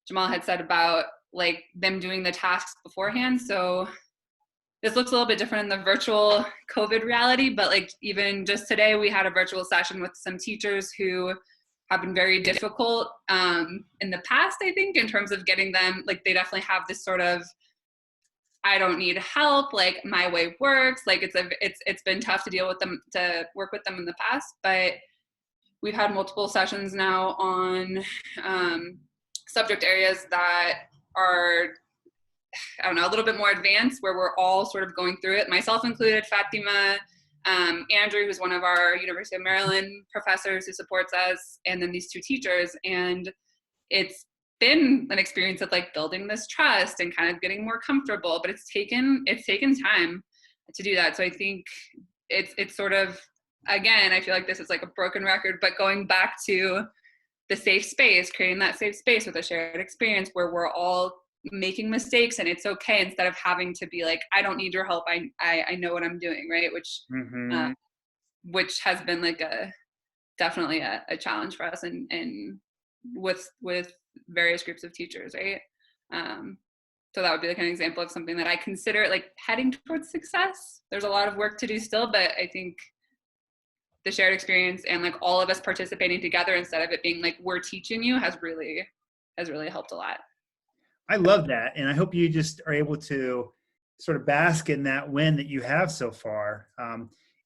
Jamal had said about like them doing the tasks beforehand. So this looks a little bit different in the virtual COVID reality, but like even just today, we had a virtual session with some teachers who have been very difficult in the past, I think, in terms of getting them, like they definitely have this sort of, I don't need help, like my way works. Like it's been tough to deal with them, to work with them in the past, but we've had multiple sessions now on subject areas that are, I don't know, a little bit more advanced, where we're all sort of going through it, myself included, Fatima, Andrew, who's one of our University of Maryland professors who supports us, and then these two teachers. And it's been an experience of like building this trust and kind of getting more comfortable, but it's taken time to do that. So I think it's sort of, again, I feel like this is like a broken record, but going back to the safe space, creating that safe space with a shared experience where we're all making mistakes and it's okay, instead of having to be like, I don't need your help, I know what I'm doing, right? Which has been like definitely a challenge for us in with various groups of teachers, right? So that would be like an example of something that I consider like heading towards success. There's a lot of work to do still, but I think the shared experience and like all of us participating together instead of it being like we're teaching you has really helped a lot. I love that. And I hope you just are able to sort of bask in that win that you have so far.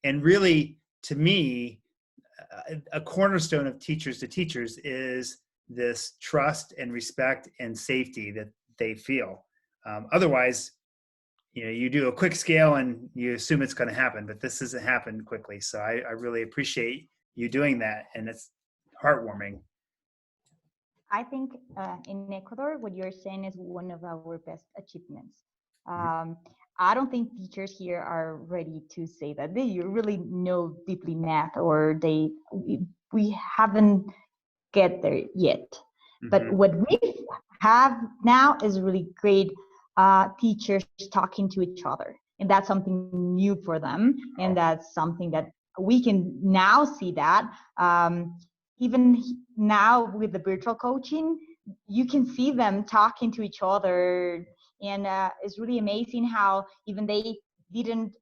And really, to me, a cornerstone of teachers to teachers is this trust and respect and safety that they feel. Otherwise, you do a quick scale and you assume it's going to happen, but this doesn't happen quickly. So I really appreciate you doing that, and it's heartwarming. I think in Ecuador, what you're saying is one of our best achievements. I don't think teachers here are ready to say that they really know deeply math, or we haven't get there yet. But what we have now is really great teachers talking to each other, and that's something new for them, and that's something that we can now see that even now with the virtual coaching, you can see them talking to each other, and it's really amazing how even they didn't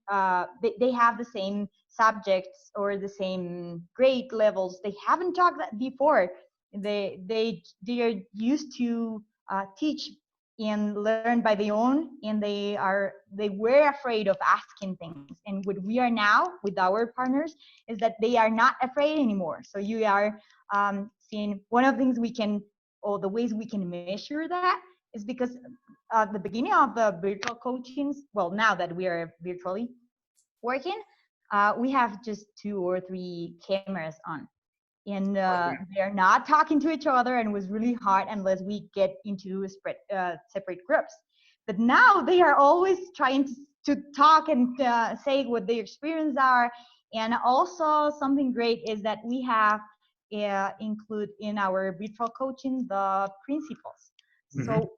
they have the same subjects or the same grade levels. They haven't talked that before. They are used to teach and learn by their own, and they were afraid of asking things. And what we are now with our partners is that they are not afraid anymore. So you are seeing one of the things we can, or the ways we can measure that, is because at the beginning of the virtual coachings, well, now that we are virtually working, we have just 2 or 3 cameras on. And they're not talking to each other, and it was really hard unless we get into separate groups. But now they are always trying to talk and say what their experiences are. And also something great is that we have include in our virtual coaching the principals. So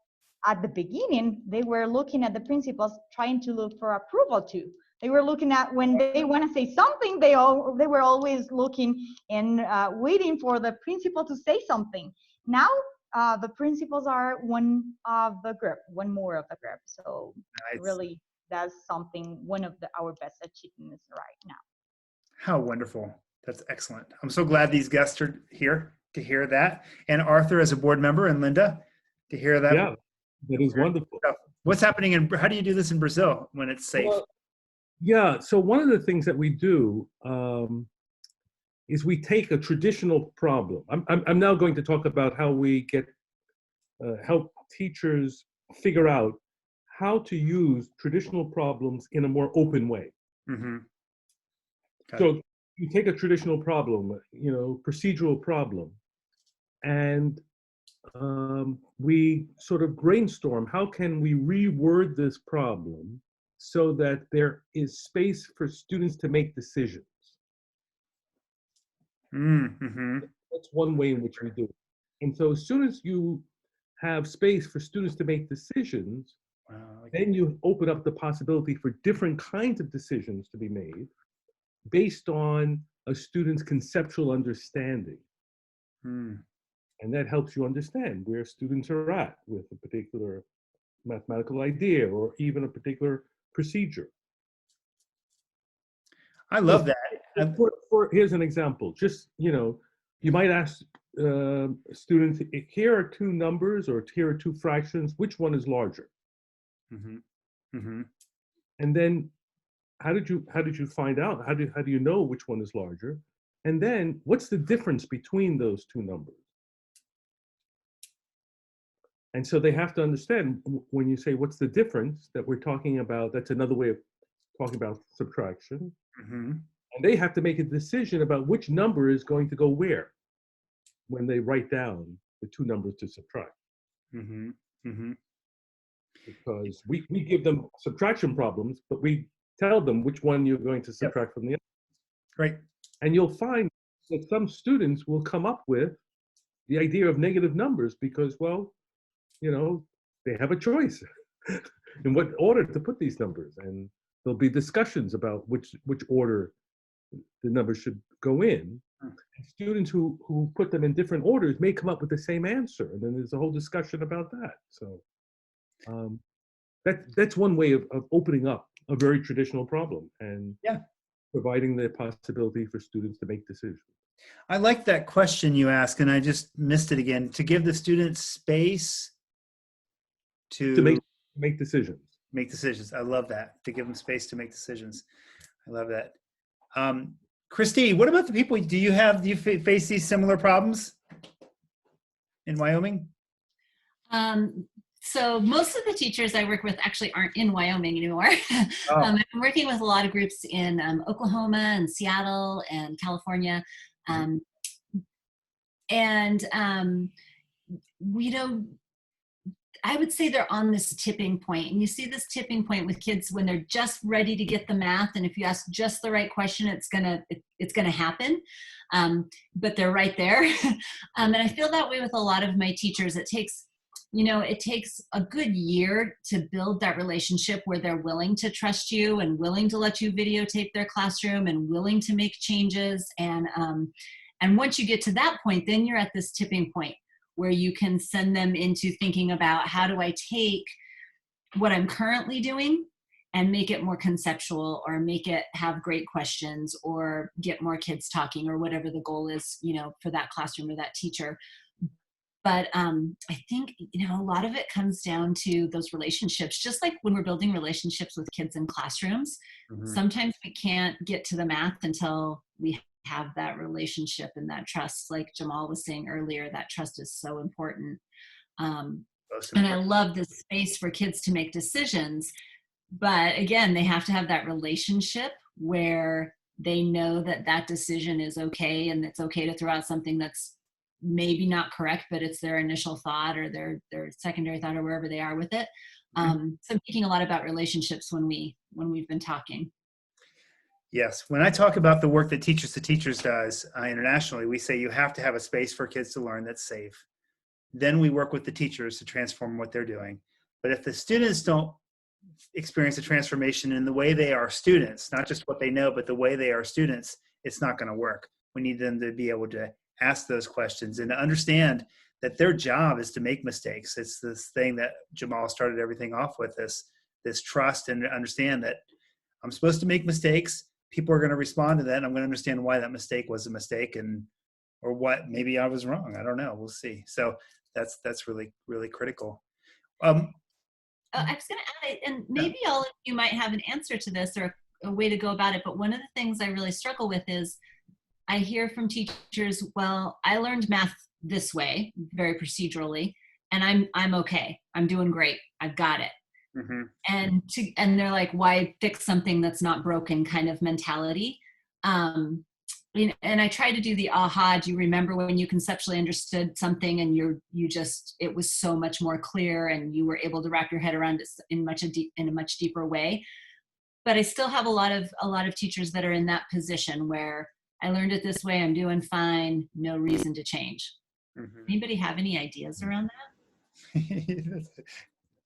at the beginning, they were looking at the principals, trying to look for approval too. They were looking at when they want to say something, they were always looking and waiting for the principal to say something. Now the principals are one of the group, one more of the group. So really, that's something, one of our best achievements right now. How wonderful. That's excellent. I'm so glad these guests are here to hear that. And Arthur as a board member, and Linda to hear that. Yeah, that is wonderful. What's happening how do you do this in Brazil when it's safe? Well, yeah, so one of the things that we do is we take a traditional problem. I'm now going to talk about how we get help teachers figure out how to use traditional problems in a more open way. So you take a traditional problem, procedural problem, and we sort of brainstorm, how can we reword this problem so that there is space for students to make decisions. That's one way in which we do it. And so as soon as you have space for students to make decisions, then you open up the possibility for different kinds of decisions to be made based on a student's conceptual understanding. And that helps you understand where students are at with a particular mathematical idea or even a particular procedure. I love that. Here's an example. Just, you might ask students, here are 2 numbers or here are 2 fractions, which one is larger? And then how did you find out? How do you know which one is larger? And then what's the difference between those 2 numbers? And so they have to understand when you say, what's the difference, that we're talking about, that's another way of talking about subtraction. And they have to make a decision about which number is going to go where when they write down the 2 numbers to subtract. Because we give them subtraction problems, but we tell them which one you're going to subtract from the other. Right. And you'll find that some students will come up with the idea of negative numbers because, well, they have a choice in what order to put these numbers. And there'll be discussions about which order the numbers should go in. Students who put them in different orders may come up with the same answer, and then there's a whole discussion about that. So that's one way of opening up a very traditional problem and providing the possibility for students to make decisions. I like that question you asked, and I just missed it again. To give the students space to make decisions. Make decisions. I love that. To give them space to make decisions. I love that. Christy, what about the people? Do you face these similar problems in Wyoming? So most of the teachers I work with actually aren't in Wyoming anymore. I've been working with a lot of groups in Oklahoma and Seattle and California. I would say they're on this tipping point, and you see this tipping point with kids when they're just ready to get the math, and if you ask just the right question, it's gonna happen. But they're right there. And I feel that way with a lot of my teachers. It takes a good year to build that relationship where they're willing to trust you and willing to let you videotape their classroom and willing to make changes. And once you get to that point, then you're at this tipping point where you can send them into thinking about, how do I take what I'm currently doing and make it more conceptual, or make it have great questions, or get more kids talking, or whatever the goal is, for that classroom or that teacher. But I think, a lot of it comes down to those relationships. Just like when we're building relationships with kids in classrooms, sometimes we can't get to the math until we have that relationship and that trust. Like Jamal was saying earlier, that trust is so important. And I love the space for kids to make decisions. But again, they have to have that relationship where they know that that decision is okay, and it's okay to throw out something that's maybe not correct, but it's their initial thought or their secondary thought, or wherever they are with it. So I'm thinking a lot about relationships when we've been talking. Yes. When I talk about the work that Teachers to Teachers does internationally, we say you have to have a space for kids to learn that's safe. Then we work with the teachers to transform what they're doing. But if the students don't experience a transformation in the way they are students, not just what they know, but the way they are students, it's not going to work. We need them to be able to ask those questions and to understand that their job is to make mistakes. It's this thing that Jamal started everything off with, this trust, and understand that I'm supposed to make mistakes. People are going to respond to that, and I'm going to understand why that mistake was a mistake, or what maybe I was wrong. I don't know. We'll see. So that's really, really critical. I was going to add, and maybe all of you might have an answer to this or a way to go about it, but one of the things I really struggle with is I hear from teachers, well, I learned math this way, very procedurally, and I'm okay. I'm doing great. I've got it. And they're like, why fix something that's not broken kind of mentality. And I try to do the aha. Do you remember when you conceptually understood something and it was so much more clear, and you were able to wrap your head around it in a much deeper way? But I still have a lot of teachers that are in that position where I learned it this way. I'm doing fine. No reason to change. Anybody have any ideas around that?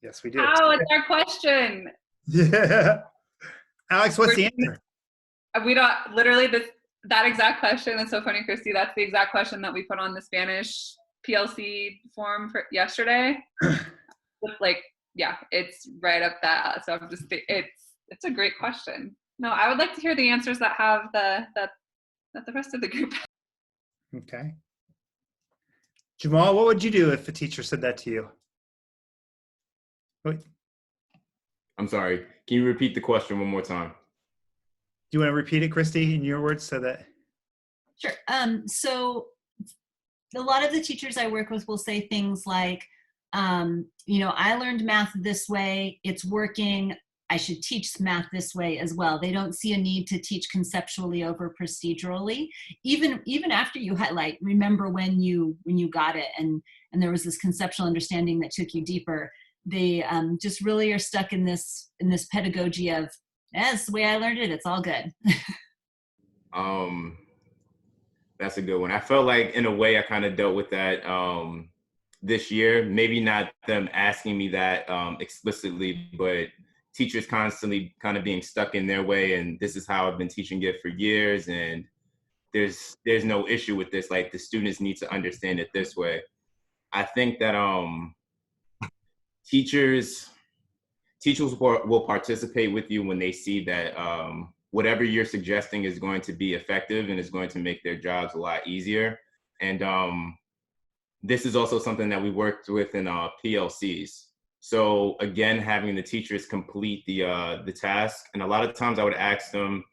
Yes, we do. Oh, it's our question. Yeah. Alex, what's the answer? We don't literally that exact question. That's so funny, Christy. That's the exact question that we put on the Spanish PLC form for yesterday. It's right up that. So I'm just, it's a great question. No, I would like to hear the answers that have that the rest of the group. Okay. Jamal, what would you do if a teacher said that to you? Wait. I'm sorry. Can you repeat the question one more time? Do you want to repeat it, Christy, in your words, so that? Sure. So a lot of the teachers I work with will say things like, I learned math this way. It's working. I should teach math this way as well. They don't see a need to teach conceptually over procedurally, even after you highlight, remember when you got it and there was this conceptual understanding that took you deeper. They just really are stuck in this pedagogy of, that's the way I learned it. It's all good. That's a good one. I felt like in a way I kind of dealt with that this year. Maybe not them asking me that explicitly, but teachers constantly kind of being stuck in their way. And this is how I've been teaching it for years. And there's no issue with this. Like, the students need to understand it this way. I think that teachers will participate with you when they see that whatever you're suggesting is going to be effective and is going to make their jobs a lot easier. And this is also something that we worked with in PLCs. So again, having the teachers complete the task. And a lot of times I would ask them,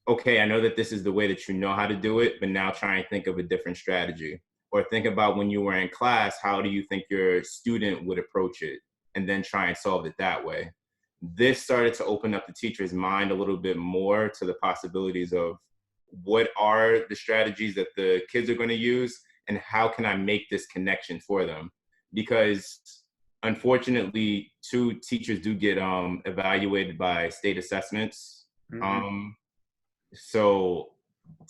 okay, I know that this is the way that you know how to do it, but now try and think of a different strategy. Or think about when you were in class, how do you think your student would approach it? And then try and solve it that way. This started to open up the teacher's mind a little bit more to the possibilities of what are the strategies that the kids are going to use and how can I make this connection for them? Because unfortunately, too, teachers do get evaluated by state assessments. So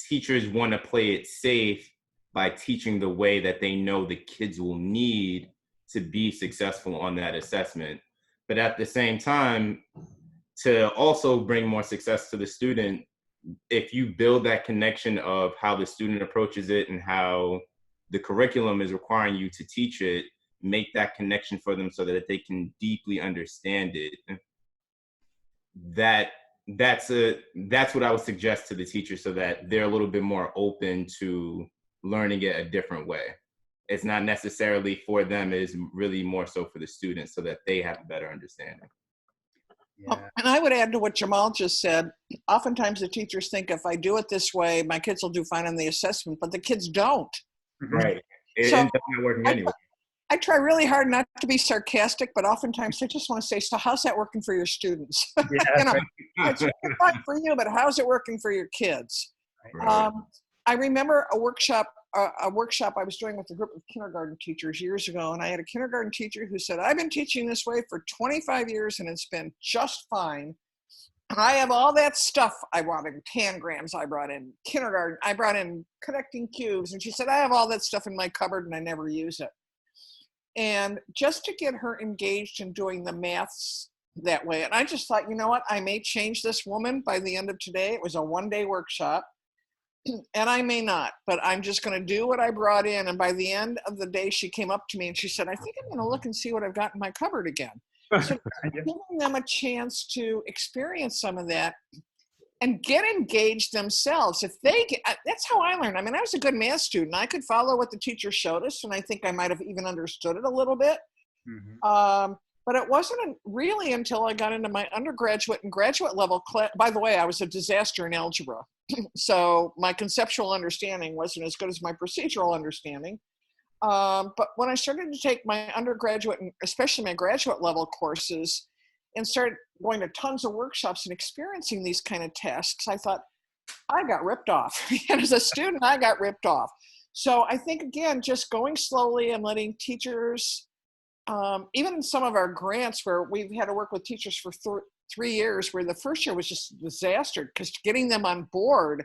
teachers want to play it safe by teaching the way that they know the kids will need to be successful on that assessment. But at the same time, to also bring more success to the student, if you build that connection of how the student approaches it and how the curriculum is requiring you to teach it, make that connection for them so that they can deeply understand it. That's what I would suggest to the teacher, so that they're a little bit more open to learning it a different way. It's not necessarily for them, it's really more so for the students so that they have a better understanding. Yeah. And I would add to what Jamal just said, oftentimes the teachers think if I do it this way, my kids will do fine on the assessment, but the kids don't. Right. It So ends up not working anyway. I try really hard not to be sarcastic, but oftentimes I just want to say, so how's that working for your students? Yeah, It's fine for you, but how's it working for your kids? Right. I remember a workshop I was doing with a group of kindergarten teachers years ago, and I had a kindergarten teacher who said, I've been teaching this way for 25 years and it's been just fine. I have all that stuff I brought in, tangrams, I brought in kindergarten, I brought in connecting cubes, and she said, I have all that stuff in my cupboard and I never use it. And just to get her engaged in doing the maths that way, and I just thought, you know what, I may change this woman by the end of today. It was a one-day workshop. And I may not, but I'm just going to do what I brought in. And by the end of the day, she came up to me and she said, I think I'm going to look and see what I've got in my cupboard again. So giving them a chance to experience some of that and get engaged themselves. If they get, that's how I learned. I mean, I was a good math student. I could follow what the teacher showed us, and I think I might have even understood it a little bit. But it wasn't really until I got into my undergraduate and graduate level class. By the way, I was a disaster in algebra. So my conceptual understanding wasn't as good as my procedural understanding. But when I started to take my undergraduate and especially my graduate level courses and started going to tons of workshops and experiencing these kind of tasks, I thought, I got ripped off. And as a student, I got ripped off. So I think, again, just going slowly and letting teachers, even in some of our grants where we've had to work with teachers for 3 years, where the first year was just a disaster because getting them on board,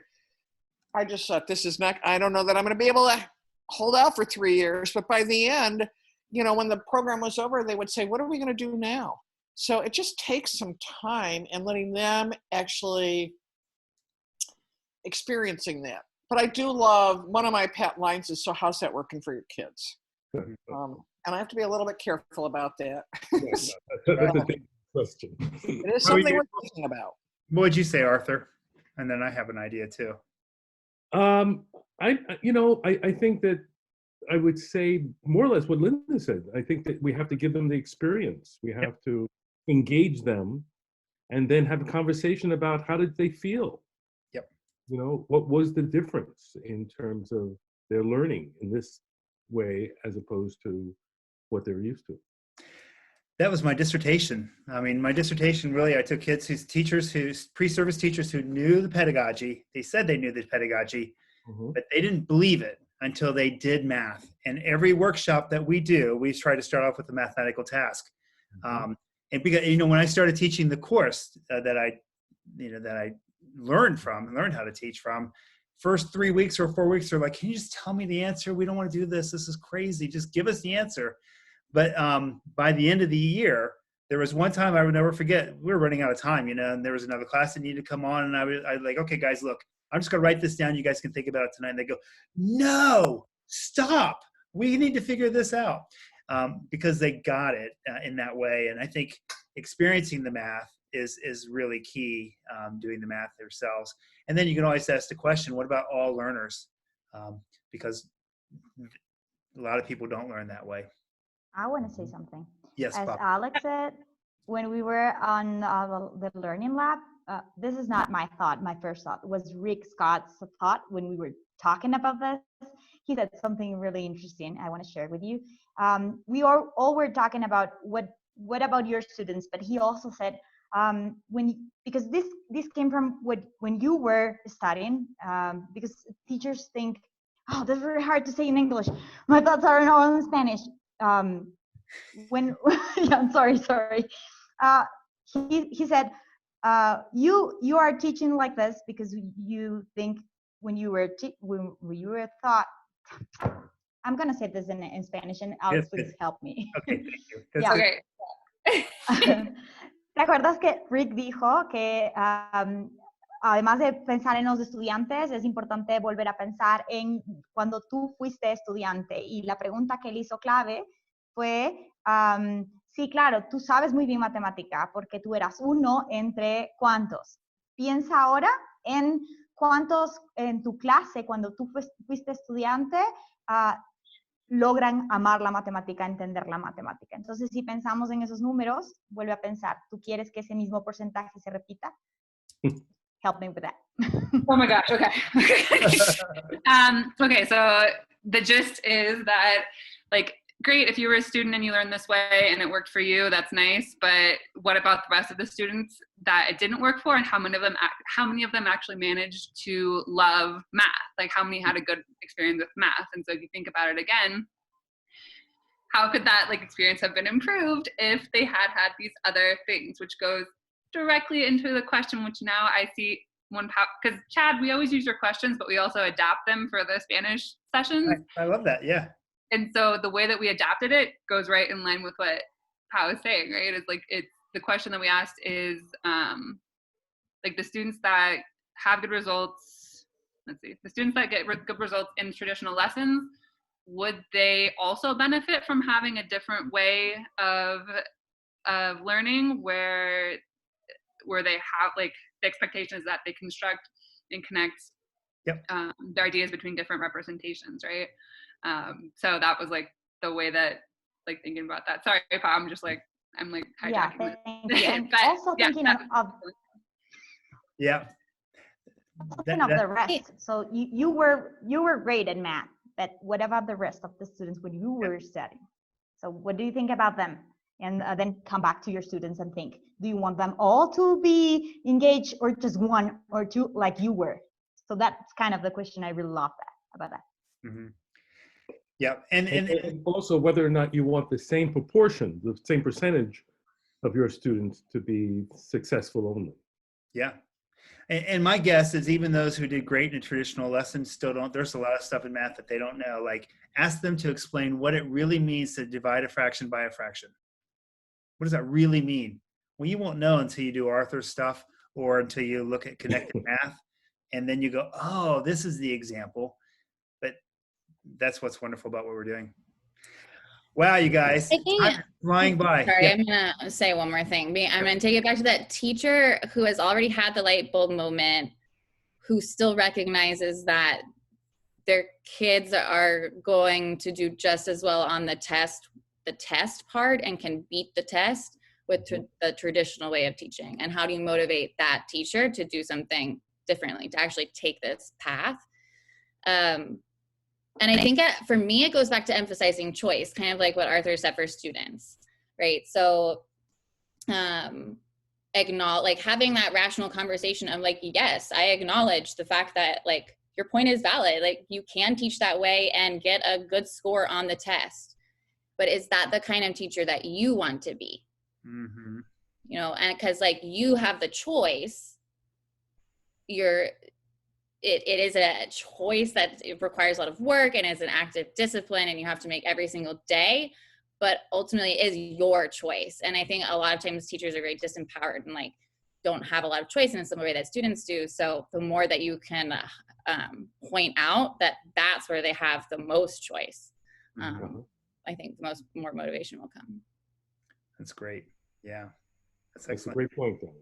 I just thought, this is not, I don't know that I'm going to be able to hold out for 3 years. But by the end, you know, when the program was over, they would say, what are we going to do now? So it just takes some time and letting them actually experiencing that. But I do love, one of my pet lines is, so how's that working for your kids? And I have to be a little bit careful about that. That's a big question. It is something we're thinking about. What would you say, Arthur? And then I have an idea too. I think that I would say more or less what Linda said. I think that we have to give them the experience. We have to engage them and then have a conversation about how did they feel? Yep. You know, what was the difference in terms of their learning in this way as opposed to what they're used to? That was my dissertation. I mean, my dissertation, really, I took kids pre-service teachers who knew the pedagogy. They said they knew the pedagogy, but they didn't believe it until they did math. And every workshop that we do, we try to start off with a mathematical task. And because, you know, when I started teaching the course that I learned how to teach from, first 3 weeks or 4 weeks, they're like, can you just tell me the answer? We don't want to do this. This is crazy. Just give us the answer. But by the end of the year, there was one time I would never forget. We were running out of time, you know, and there was another class that needed to come on. And I was like, okay, guys, look, I'm just going to write this down. You guys can think about it tonight. And they go, no, stop. We need to figure this out, because they got it in that way. And I think experiencing the math is really key, doing the math themselves. And then you can always ask the question, what about all learners? Because a lot of people don't learn that way. I want to say something. Yes, As Bob. Alex said, when we were on the learning lab, this is not my thought. My first thought was Rick Scott's thought when we were talking about this. He said something really interesting I want to share with you. We all were talking about what about your students, but he also said, because this came from when you were studying, because teachers think, oh, that's very hard to say in English. My thoughts are all in Spanish. Yeah, I'm sorry. He said, you are teaching like this because you think when you were taught. I'm gonna say this in Spanish, and Alex, please help me. Okay, thank you. Yeah. Okay. ¿Te acuerdas que Rick dijo que además de pensar en los estudiantes, es importante volver a pensar en cuando tú fuiste estudiante? Y la pregunta que él hizo clave fue, sí, claro, tú sabes muy bien matemática porque tú eras uno entre ¿cuántos? Piensa ahora en cuántos en tu clase, cuando tú fuiste estudiante, logran amar la matemática, entender la matemática. Entonces, si pensamos en esos números, vuelve a pensar, ¿tú quieres que ese mismo porcentaje se repita? Help me with that. Oh my gosh, okay. Okay, so the gist is that, like, great if you were a student and you learned this way and it worked for you, that's nice, but what about the rest of the students that it didn't work for, and how many of them actually managed to love math? Like, how many had a good experience with math? And so if you think about it again, how could that experience have been improved if they had these other things, which goes directly into the question, which now I see because Chad, we always use your questions, but we also adapt them for the Spanish sessions. I love that, yeah. And so the way that we adapted it goes right in line with what Powell was saying, right? It's the question that we asked is the students that have good results, the students that get good results in traditional lessons, would they also benefit from having a different way of learning where they have the expectation is that they construct and connect their ideas between different representations, right? So that was the way that thinking about that. Sorry, Pa, I'm just I'm hijacking. Yeah, thank you. And also thinking of the rest. So you were great in math, but what about the rest of the students when you were studying? So what do you think about them? And then come back to your students and think, do you want them all to be engaged or just one or two like you were? So that's kind of the question I really love about that. Mm-hmm. Yeah, and also whether or not you want the same proportion, the same percentage of your students to be successful only. Yeah, and my guess is even those who did great in a traditional lesson still don't. There's a lot of stuff in math that they don't know. Ask them to explain what it really means to divide a fraction by a fraction. What does that really mean? Well, you won't know until you do Arthur's stuff or until you look at connected math, and then you go, oh, this is the example. But that's what's wonderful about what we're doing. Wow, you guys, time is flying by. Sorry, I'm gonna say one more thing. I'm gonna take it back to that teacher who has already had the light bulb moment, who still recognizes that their kids are going to do just as well on the test part and can beat the test with the traditional way of teaching. And how do you motivate that teacher to do something differently, to actually take this path? And I think for me, it goes back to emphasizing choice, kind of like what Arthur said for students, right? So acknowledge, having that rational conversation of yes, I acknowledge the fact that your point is valid. You can teach that way and get a good score on the test. But is that the kind of teacher that you want to be? Mm-hmm. And because you have the choice, it is a choice that it requires a lot of work and is an active discipline and you have to make every single day, but ultimately it is your choice. And I think a lot of times teachers are very disempowered and don't have a lot of choice in a similar way that students do. So the more that you can point out that that's where they have the most choice, I think more motivation will come. That's great. Yeah, that's That's a excellent. great point, Danny.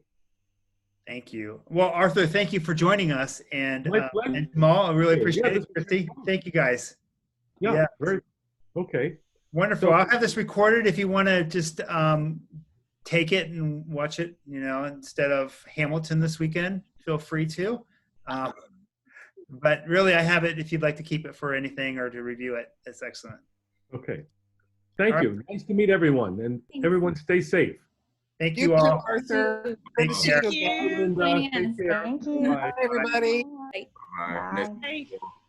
Thank you. Well, Arthur, thank you for joining us, and My pleasure. and Jamal, I really Yeah, appreciate this it. was Christy, fun. thank you guys. Yeah, Yeah. very okay. Wonderful. So- I'll have this recorded if you want to just take it and watch it, you know, instead of Hamilton this weekend, feel free to. But really, I have it if you'd like to keep it for anything or to review it. It's excellent. Okay. Thank All right. you. Nice to meet everyone, and everyone stay safe. Thank You you too, all. Arthur. Good Take to see care. you again. Linda, Joining take us. care. Thank you. Bye. Bye, everybody. All right. Bye. Bye.